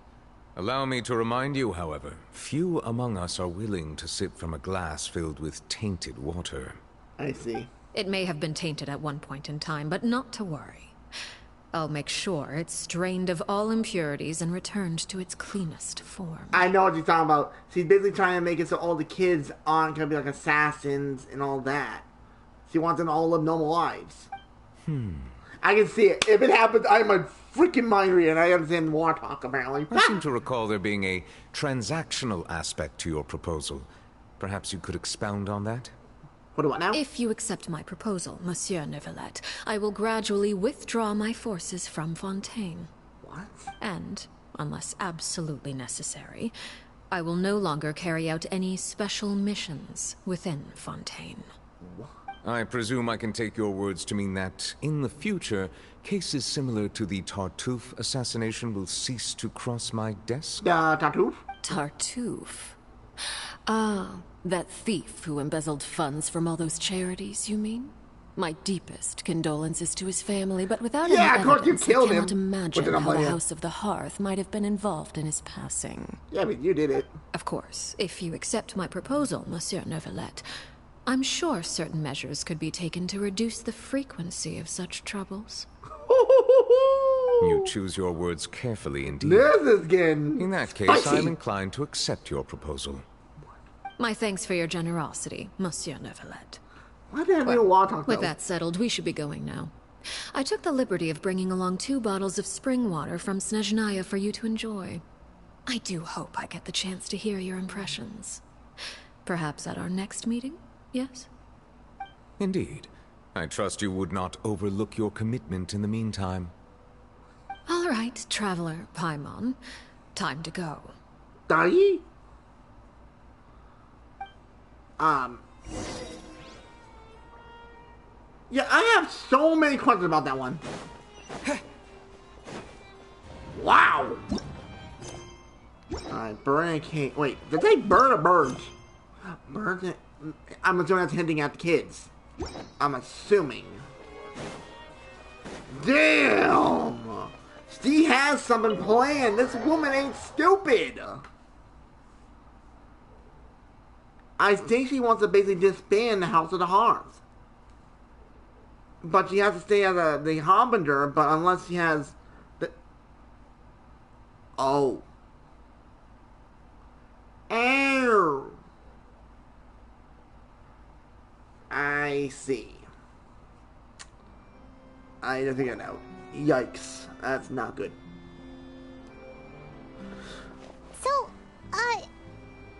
Allow me to remind you, however, few among us are willing to sip from a glass filled with tainted water. I see. It may have been tainted at one point in time, but not to worry. I'll make sure it's strained of all impurities and returned to its cleanest form. I know what you're talking about. She's basically trying to make it so all the kids aren't going to be like assassins and all that. She wants them to all live normal lives. I can see it. If it happens, I'm a freaking mind reader, and I understand war talk, apparently. I seem to recall there being a transactional aspect to your proposal. Perhaps you could expound on that? What do I now? If you accept my proposal, Monsieur Neuvillette, I will gradually withdraw my forces from Fontaine. What? And, unless absolutely necessary, I will no longer carry out any special missions within Fontaine. I presume I can take your words to mean that, in the future, cases similar to the Tartuffe assassination will cease to cross my desk? Tartuffe? Tartuffe? Ah, that thief who embezzled funds from all those charities, you mean? My deepest condolences to his family, but without any evidence, I cannot imagine how the House of the Hearth might have been involved in his passing. Yeah, but you did it. Of course, if you accept my proposal, Monsieur Neuvillette, I'm sure certain measures could be taken to reduce the frequency of such troubles. You choose your words carefully indeed. This is getting In that case, spicy. I'm inclined to accept your proposal. My thanks for your generosity, Monsieur Neuvillette. Why did I have war talk, With though? that settled, we should be going now. I took the liberty of bringing along 2 bottles of spring water from Snezhnaya for you to enjoy. I do hope I get the chance to hear your impressions. Perhaps at our next meeting? Yes? Indeed. I trust you would not overlook your commitment in the meantime. All right, Traveler Paimon. Time to go. Dai? Yeah, I have so many questions about that one. Wow! Alright, burn a cake. Wait, did they burn or birds? Birds? I'm assuming that's hinting at the kids. I'm assuming. Damn! She has something planned. This woman ain't stupid. I think she wants to basically disband the House of the Hearth. But she has to stay as the Harbinger, but unless she has the... Oh. Oh. I see. I don't think I know. Yikes. That's not good. So,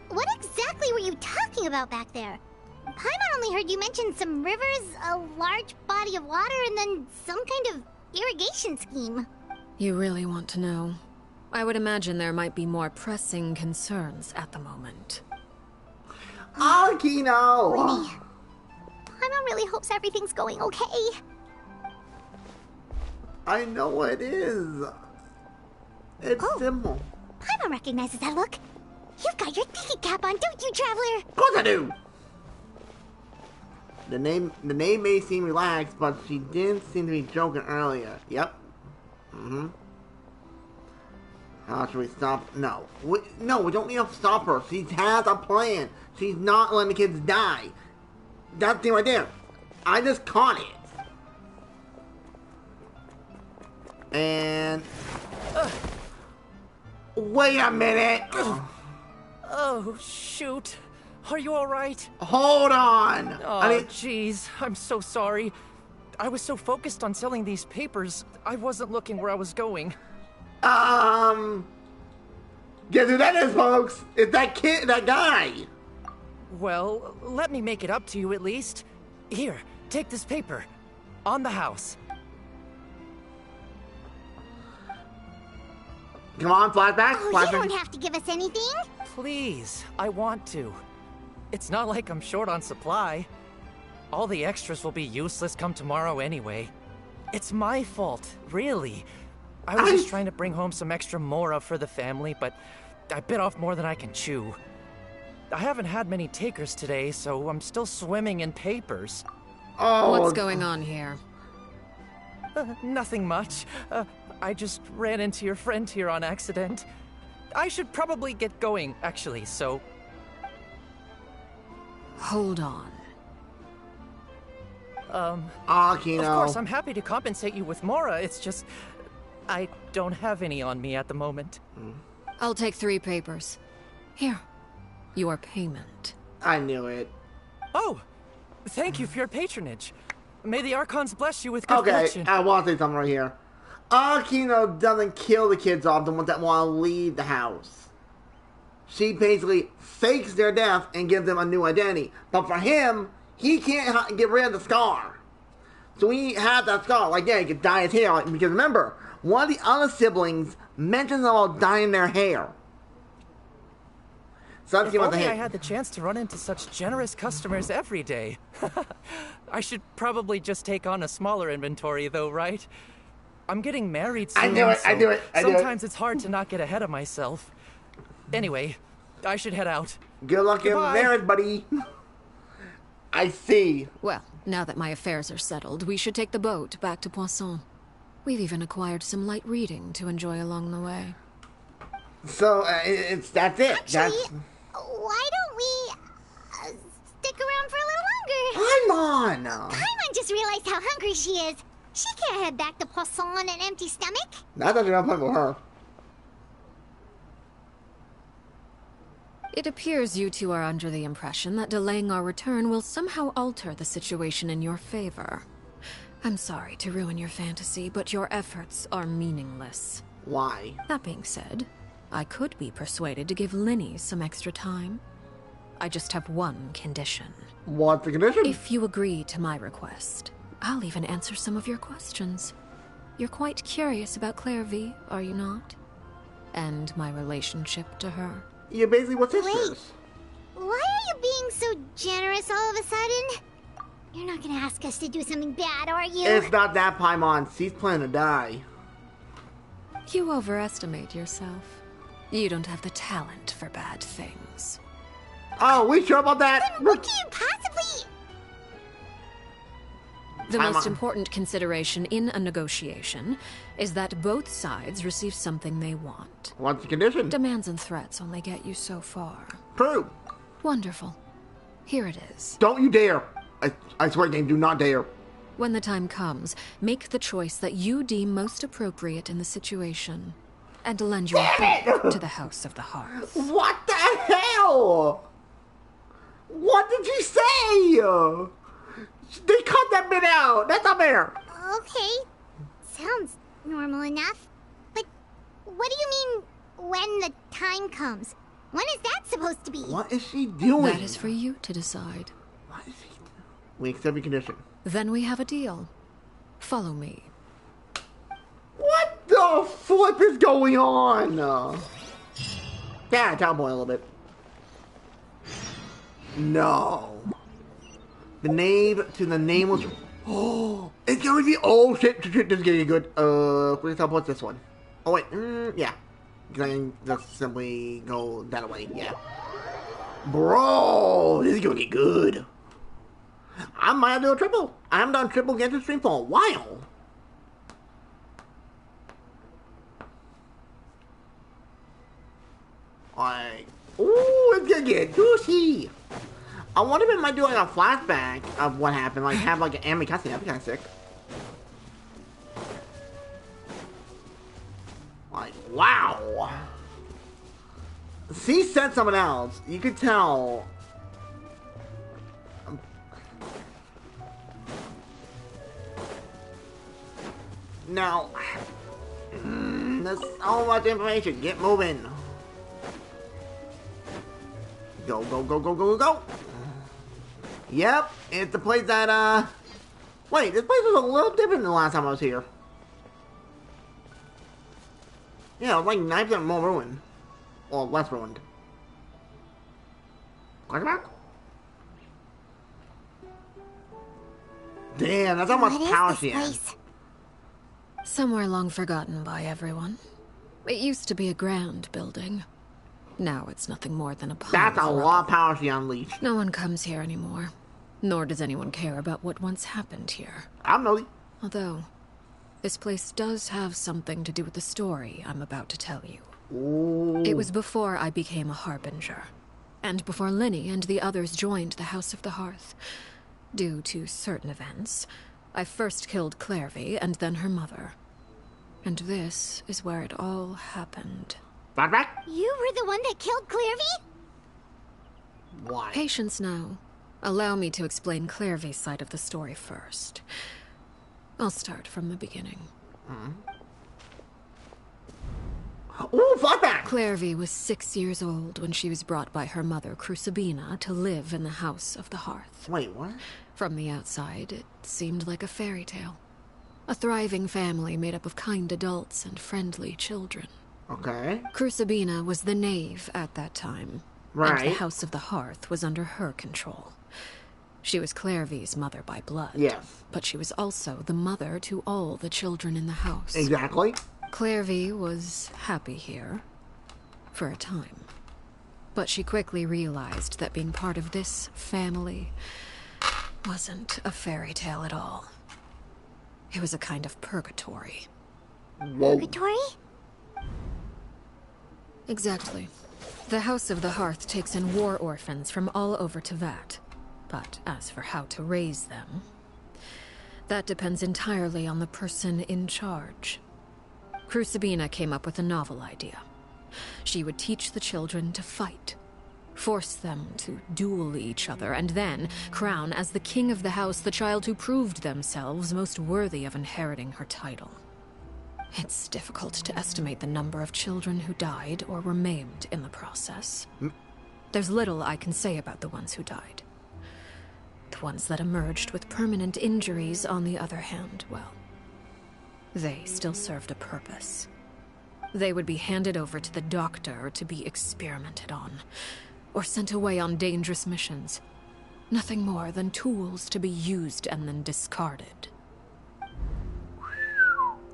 what exactly were you talking about back there? Paimon only heard you mention some rivers, a large body of water, and then some kind of irrigation scheme. You really want to know? I would imagine there might be more pressing concerns at the moment. Akino! Winnie, Paimon really hopes everything's going okay. I know what it is. It's simple. Paimon recognizes that look. You've got your thinking cap on, don't you, Traveler? Of course I do! The name may seem relaxed, but she didn't seem to be joking earlier. Yep. How should we stop? No. We don't need to stop her. She has a plan. She's not letting the kids die. That thing right there. I just caught it. And... Wait a minute! Oh, shoot. Are you alright? Hold on! Oh, jeez. I'm so sorry. I was so focused on selling these papers, I wasn't looking where I was going. Guess who that is, folks? It's that kid, that guy! Well, let me make it up to you at least. Here, take this paper. On the house. Come on, flashback. Oh, Flashback. you don't have to give us anything. Please, I want to. It's not like I'm short on supply. All the extras will be useless come tomorrow anyway. It's my fault, really. I was just trying to bring home some extra mora for the family, but I bit off more than I can chew. I haven't had many takers today, so I'm still swimming in papers. Oh. What's going on here? Nothing much. I just ran into your friend here on accident. I should probably get going, actually, so... Hold on. Kino. Of course, I'm happy to compensate you with mora, it's just... I don't have any on me at the moment. I'll take 3 papers. Here. Your payment. I knew it. Oh! Thank you for your patronage. May the Archons bless you with good fortune. Okay, I want to say something right here. Akino doesn't kill the kids off, the ones that want to leave the house. She basically fakes their death and gives them a new identity. But for him, he can't get rid of the scar. So he has that scar. Like, yeah, he could dye his hair. Because remember, one of the other siblings mentions about dyeing their hair. So if only I had the chance to run into such generous customers every day. I should probably just take on a smaller inventory, though, right? I'm getting married soon, I knew it. Sometimes it's hard to not get ahead of myself. Anyway, I should head out. Good luck in marriage, buddy. I see. Well, now that my affairs are settled, we should take the boat back to Poisson. We've even acquired some light reading to enjoy along the way. So, that's it. Actually, why don't we stick around for a little longer? Paimon! Paimon just realized how hungry she is. She can't head back to Poisson on an empty stomach. That's not enough time for her. It appears you two are under the impression that delaying our return will somehow alter the situation in your favor. I'm sorry to ruin your fantasy, but your efforts are meaningless. Why? That being said, I could be persuaded to give Linny some extra time. I just have one condition. What's the condition? If you agree to my request, I'll even answer some of your questions. You're quite curious about Claire V, are you not? And my relationship to her. You're basically what's sisters. Why are you being so generous all of a sudden? You're not gonna ask us to do something bad, are you? It's not that, Paimon. She's planning to die. You overestimate yourself. You don't have the talent for bad things. Oh, we sure about that? Then what can you possibly... The most important consideration in a negotiation is that both sides receive something they want. What's the condition? Demands and threats only get you so far. True. Wonderful. Here it is. Don't you dare. I swear, game, do not dare. When the time comes, make the choice that you deem most appropriate in the situation. And lend your vote to the House of the Hearth. What the hell? What did you say? They cut that bit out. That's not fair. Okay. Sounds normal enough. But what do you mean, when the time comes? When is that supposed to be? What is she doing? That is for you to decide. What is she doing? We accept your condition. Then we have a deal. Follow me. What the flip is going on? Yeah, cowboy a little bit. No. The knave to the nameless. Oh, it's gonna be. Oh shit! This is gonna get good. Please tell what's this one? Oh wait, yeah. Can I just simply go that way? Yeah. Bro, this is gonna get good. I might have to do a triple. I haven't done triple Genshin stream for a while. Like, ooh, it's gonna get juicy. I wonder if it might do like a flashback of what happened, like have like an anime cutscene. That'd be kind of sick. Like, wow. She said something else. You could tell. Now, there's so much information. Get moving. Go, go, go, go, go, go, go. Yep, it's the place that, wait, this place was a little different than the last time I was here. Yeah, it was like 9% more ruined. Or less ruined. Question mark? Damn, that's how much power she has. Somewhere long forgotten by everyone. It used to be a grand building. Now it's nothing more than a pile That's of a rubble. lot of power she unleashed. No one comes here anymore. Nor does anyone care about what once happened here. I'm nosy. Although, this place does have something to do with the story I'm about to tell you. Ooh. It was before I became a Harbinger. And before Linny and the others joined the House of the Hearth. Due to certain events, I first killed Clairvy and then her mother. And this is where it all happened. Back? You were the one that killed Clairvy? Why? Patience now. Allow me to explain Clairvy's side of the story first. I'll start from the beginning. Ooh, flashback! Clairvy was 6 years old when she was brought by her mother, Crucibina, to live in the House of the Hearth. Wait, what? From the outside, it seemed like a fairy tale. A thriving family made up of kind adults and friendly children. Okay. Crucibina was the knave at that time. Right. And the House of the Hearth was under her control. She was Clairvy's mother by blood. Yes. But she was also the mother to all the children in the house. Exactly. Clairvy was happy here. For a time. But she quickly realized that being part of this family wasn't a fairy tale at all. It was a kind of purgatory. Whoa. Purgatory? Exactly. The House of the Hearth takes in war orphans from all over Teyvat. But as for how to raise them, that depends entirely on the person in charge. Crucibina came up with a novel idea. She would teach the children to fight, force them to duel each other, and then crown as the king of the house the child who proved themselves most worthy of inheriting her title. It's difficult to estimate the number of children who died or were maimed in the process. There's little I can say about the ones who died. The ones that emerged with permanent injuries, on the other hand, well, they still served a purpose. They would be handed over to the doctor to be experimented on, or sent away on dangerous missions. Nothing more than tools to be used and then discarded.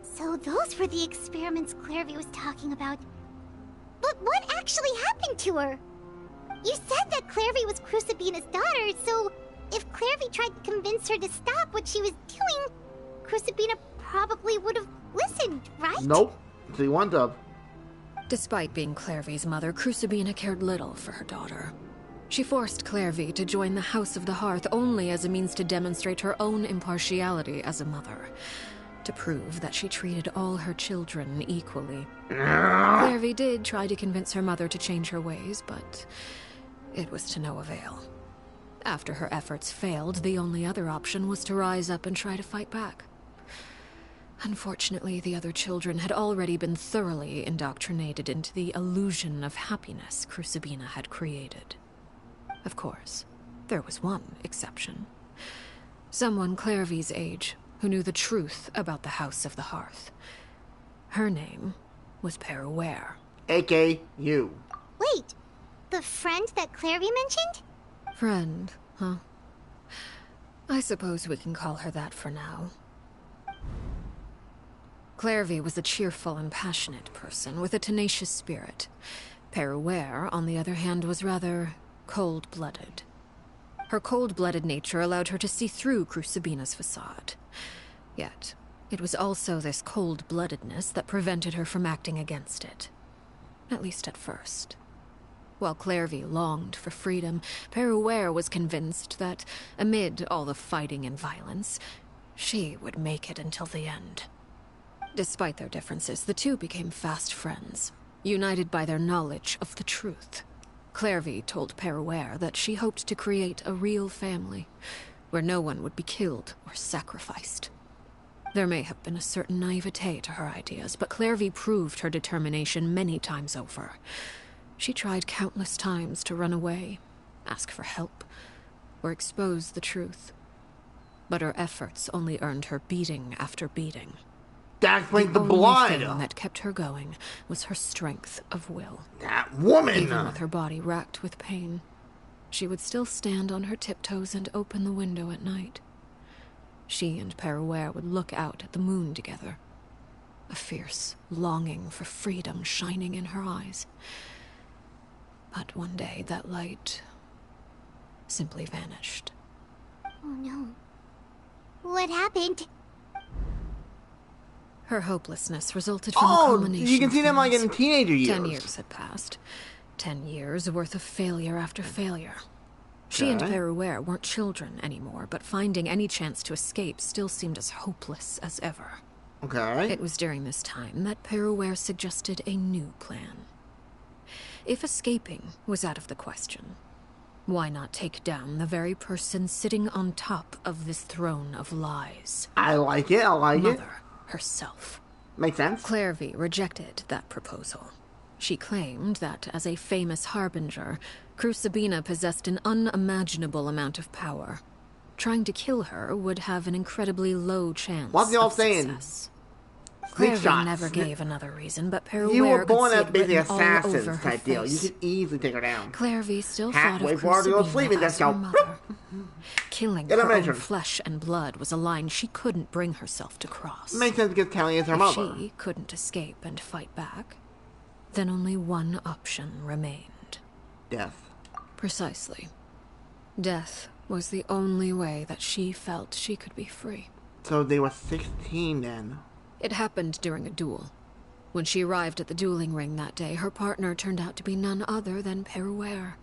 So those were the experiments Clairvy was talking about. But what actually happened to her? You said that Clairvy was Crucibina's daughter, so if Clairvy tried to convince her to stop what she was doing, Crucibina probably would have listened, right? Nope. She wouldn't have. Despite being Clairvy's mother, Crucibina cared little for her daughter. She forced Clairvy to join the House of the Hearth only as a means to demonstrate her own impartiality as a mother, to prove that she treated all her children equally. Clairvy did try to convince her mother to change her ways, but it was to no avail. After her efforts failed, the only other option was to rise up and try to fight back. Unfortunately, the other children had already been thoroughly indoctrinated into the illusion of happiness Crucibina had created. Of course, there was one exception. Someone Clairvy's age, who knew the truth about the House of the Hearth. Her name was Peruere. A.K. you. Wait, the friend that Clairvy mentioned? Friend, huh? I suppose we can call her that for now. Clairvy was a cheerful and passionate person with a tenacious spirit. Peruere, on the other hand, was rather cold-blooded. Her cold-blooded nature allowed her to see through Crucibina's facade. Yet, it was also this cold-bloodedness that prevented her from acting against it. At least at first. While Clairvy longed for freedom, Peruere was convinced that, amid all the fighting and violence, she would make it until the end. Despite their differences, the two became fast friends, united by their knowledge of the truth. Clairvy told Peruere that she hoped to create a real family, where no one would be killed or sacrificed. There may have been a certain naivete to her ideas, but Clairvy proved her determination many times over. She tried countless times to run away, ask for help, or expose the truth. But her efforts only earned her beating after beating. That explains the only blood. thing that kept her going was her strength of will. That woman! Even with her body racked with pain, she would still stand on her tiptoes and open the window at night. She and Peruere would look out at the moon together, a fierce longing for freedom shining in her eyes. But one day that light simply vanished. Oh no. What happened? Her hopelessness resulted from a combination you can see of them like things. in teenager years. 10 years had passed. 10 years worth of failure after failure. She and Peruere weren't children anymore, but finding any chance to escape still seemed as hopeless as ever. Okay. It was during this time that Peruere suggested a new plan. If escaping was out of the question, why not take down the very person sitting on top of this throne of lies? I like it, Mother herself. Makes sense. Clairvy rejected that proposal. She claimed that, as a famous harbinger, Crucibina possessed an unimaginable amount of power. Trying to kill her would have an incredibly low chance What's the old of saying? success. Sneak Clairvy shots. never gave another reason, but Peruere You were born could see as it basically written all over assassins her type deal. You face. could easily take her down. Clairvy still thought Wait of for her to go to sleep and Crucibina just as her go, mother. Killing Get a her own measure. flesh and blood was a line she couldn't bring herself to cross. Makes sense because Kelly is her If mother. she couldn't escape and fight back, then only one option remained. Death. Precisely. Death was the only way that she felt she could be free. So they were 16 then. It happened during a duel. When she arrived at the dueling ring that day, her partner turned out to be none other than Peruere.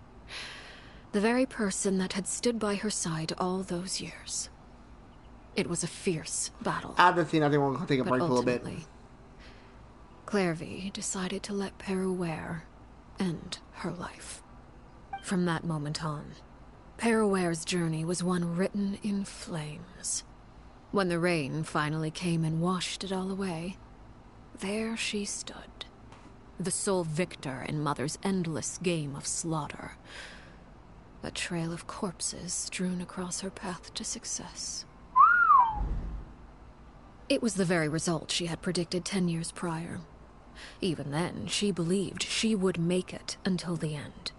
The very person that had stood by her side all those years. It was a fierce battle. At the scene, I think we'll take a But break for a little bit. ultimately, Clairvy decided to let Peruere end her life. From that moment on, Peruere's journey was one written in flames. When the rain finally came and washed it all away, there she stood, the sole victor in Mother's endless game of slaughter. A trail of corpses strewn across her path to success. It was the very result she had predicted 10 years prior. Even then, she believed she would make it until the end.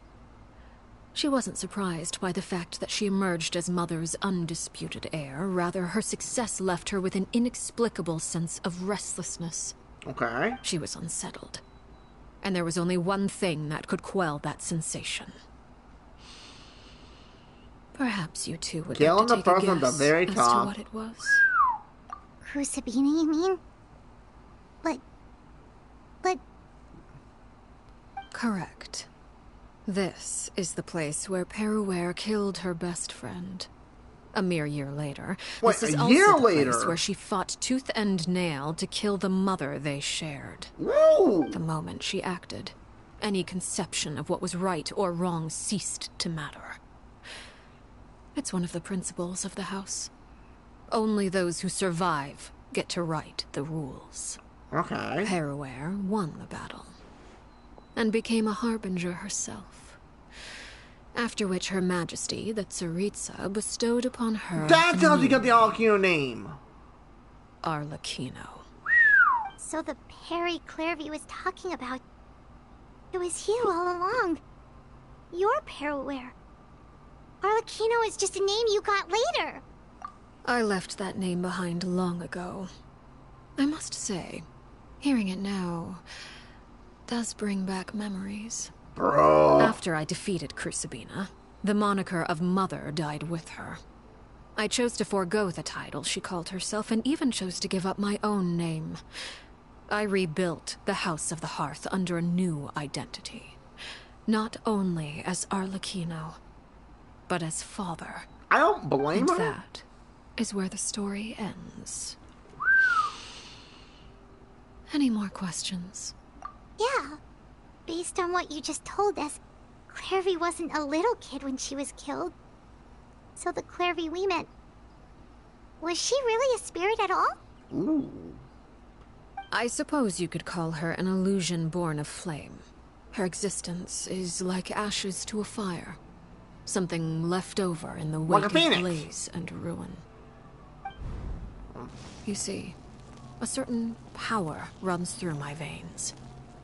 She wasn't surprised by the fact that she emerged as Mother's undisputed heir. Rather, her success left her with an inexplicable sense of restlessness. Okay. She was unsettled. And there was only one thing that could quell that sensation. Perhaps you two would Killing like to the take a person at the guess very as top. to what it was. Crucibina, you mean? But... Correct. This is the place where Peruere killed her best friend. A mere year later, Wait, this is a also year the later? place where she fought tooth and nail to kill the mother they shared. Whoa! The moment she acted, any conception of what was right or wrong ceased to matter. It's one of the principles of the house. Only those who survive get to write the rules. Okay. Peruere won the battle, and became a harbinger herself. After which Her Majesty, the Tsaritsa, bestowed upon her... That's how she got the Arlecchino name! Arlecchino. So the Perry Clairvy was talking about... It was you all along. You're Peruere. Arlecchino is just a name you got later. I left that name behind long ago. I must say, hearing it now does bring back memories. Bro. After I defeated Crucibina, the moniker of Mother died with her. I chose to forego the title she called herself, and even chose to give up my own name. I rebuilt the House of the Hearth under a new identity. Not only as Arlecchino, but as father. I don't blame And her. that is where the story ends. Any more questions? Yeah. Based on what you just told us, Clairvy wasn't a little kid when she was killed. So the Clairvy we met... Was she really a spirit at all? Ooh. I suppose you could call her an illusion born of flame. Her existence is like ashes to a fire. Something left over in the wake Like a of phoenix. blaze and ruin. You see, A certain power runs through my veins.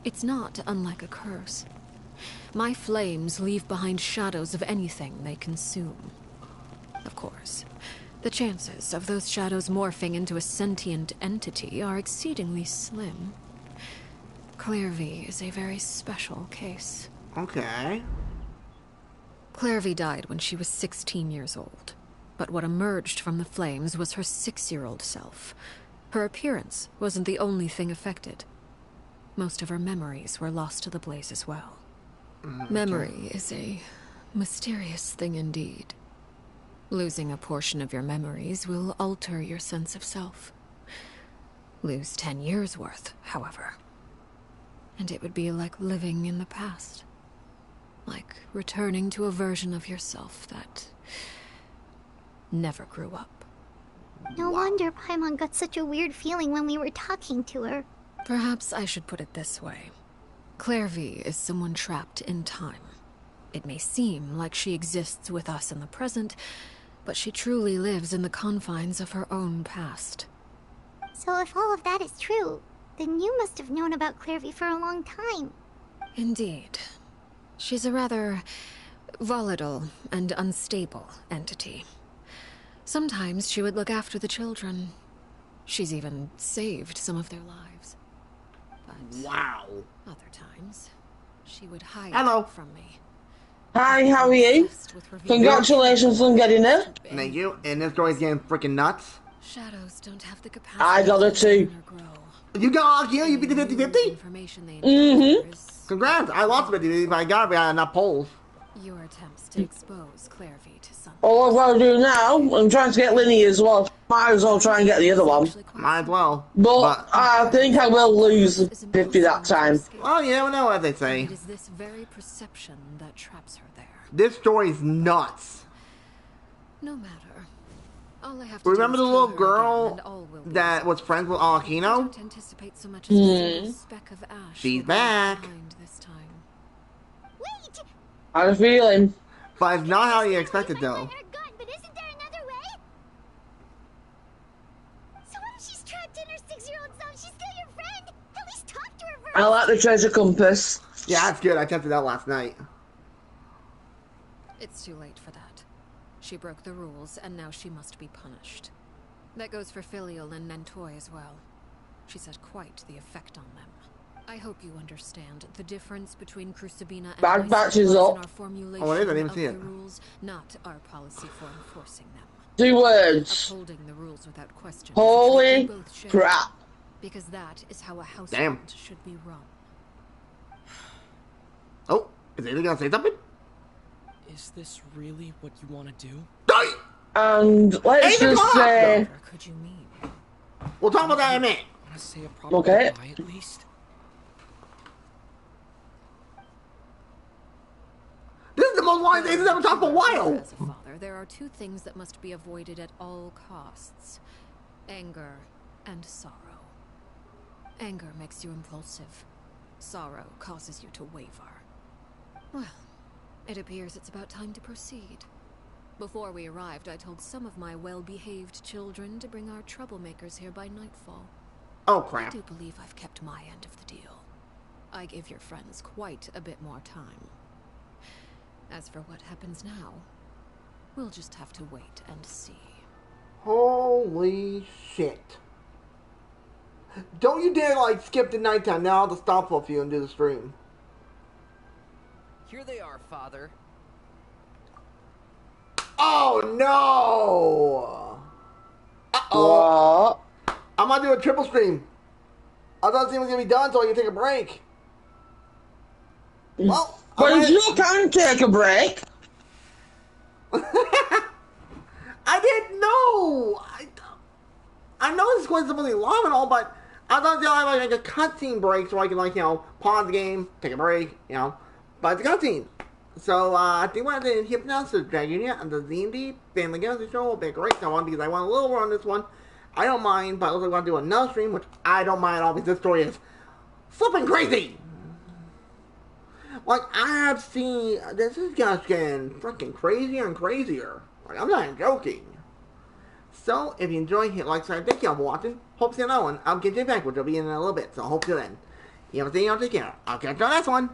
It's not unlike a curse. My flames leave behind shadows of anything they consume. Of course, the chances of those shadows morphing into a sentient entity are exceedingly slim. Clairvy is a very special case. Okay. Clairvy died when she was 16 years old. But what emerged from the flames was her 6-year-old self. Her appearance wasn't the only thing affected. Most of her memories were lost to the blaze as well. Okay. Memory is a mysterious thing indeed. Losing a portion of your memories will alter your sense of self. Lose 10 years' worth, however, and it would be like living in the past. Like returning to a version of yourself that never grew up. No wonder Paimon got such a weird feeling when we were talking to her. Perhaps I should put it this way. Clairvy is someone trapped in time. It may seem like she exists with us in the present, but she truly lives in the confines of her own past. So if all of that is true, then you must have known about Clairvy for a long time. Indeed. She's a rather volatile and unstable entity. Sometimes she would look after the children. She's even saved some of their lives. But wow. Other times, she would hide from me. Hi, how are you? Congratulations on getting it. Thank you. And this story's getting freaking nuts. Shadows don't have the capacity. I got it too. You got you beat the 50-50? Mm-hmm. Congrats. I lost 50-50, but I got it by enough polls. Your attempts to expose Clairvy to something. All I've got to do now, I'm trying to get Linny as well. Might as well try and get the other one. Might as well. But I think I will lose 50 that time. Well, you never know what they say. It is this very perception that traps her there. This story's nuts. No matter. All I have to remember do the is little kill her girl again, and all will be that was friends with Alakino? Don't anticipate so much as a single speck of ash She's will be back. behind this time. Wait! I have a feeling. But it's not how you expected, though. But isn't there another way? So what if she's trapped in her 6-year-old self? She's still your friend. At least talk to her first. I like the treasure compass. Yeah, that's good. I tested that last night. It's too late for that. She broke the rules, and now she must be punished. That goes for Filial and Nantoy as well. She's had quite the effect on them. I hope you understand the difference between Crucibina and Bad batches up. our formulation oh, it is. I didn't even see of it. the rules, not our policy for enforcing them. 2 words. Upholding the rules without question. Holy crap. Because that is how a household should be run. Oh, is Ada gonna say something? Is this really what you want to do? Die! And let's just say... What could you mean? We'll talk about that in a minute. Want to say a proper Okay. goodbye at least? This is the most lines Ada's ever talked for a while. As a father, there are 2 things that must be avoided at all costs. Anger and sorrow. Anger makes you impulsive. Sorrow causes you to waver. Well, it appears it's about time to proceed. Before we arrived, I told some of my well-behaved children to bring our troublemakers here by nightfall. Oh, I crap. do believe I've kept my end of the deal. I give your friends quite a bit more time. As for what happens now, we'll just have to wait and see. Holy shit. Don't you dare, like, skip the nighttime. Now I'll have to stop for a few and do the stream. Here they are, Father. Oh, no! Uh-oh. What? I'm gonna do a triple stream. I thought the stream was gonna be done so I can take a break. Well, But you can take a break. I didn't know. I know this is going to be long and all, but I thought they'll have like a cutscene break so I can, like, you know, pause the game, take a break, you know. But it's a cutscene. So I think we're going to Hypnos, the Dragonia, and the Z&D Family Games Show will be a great one because I want a little more on this one. I don't mind, but I also want to do another stream, which I don't mind at all because this story is flipping crazy. Like, I have seen, this is just getting freaking crazier and crazier. Like, I'm not even joking. So, if you enjoyed, hit like, subscribe. Thank you all for watching. Hope to see you on another one. I'll get you back, which will be in a little bit. So, hope to then. You have a thing, I'll take care. I'll catch you on the next one.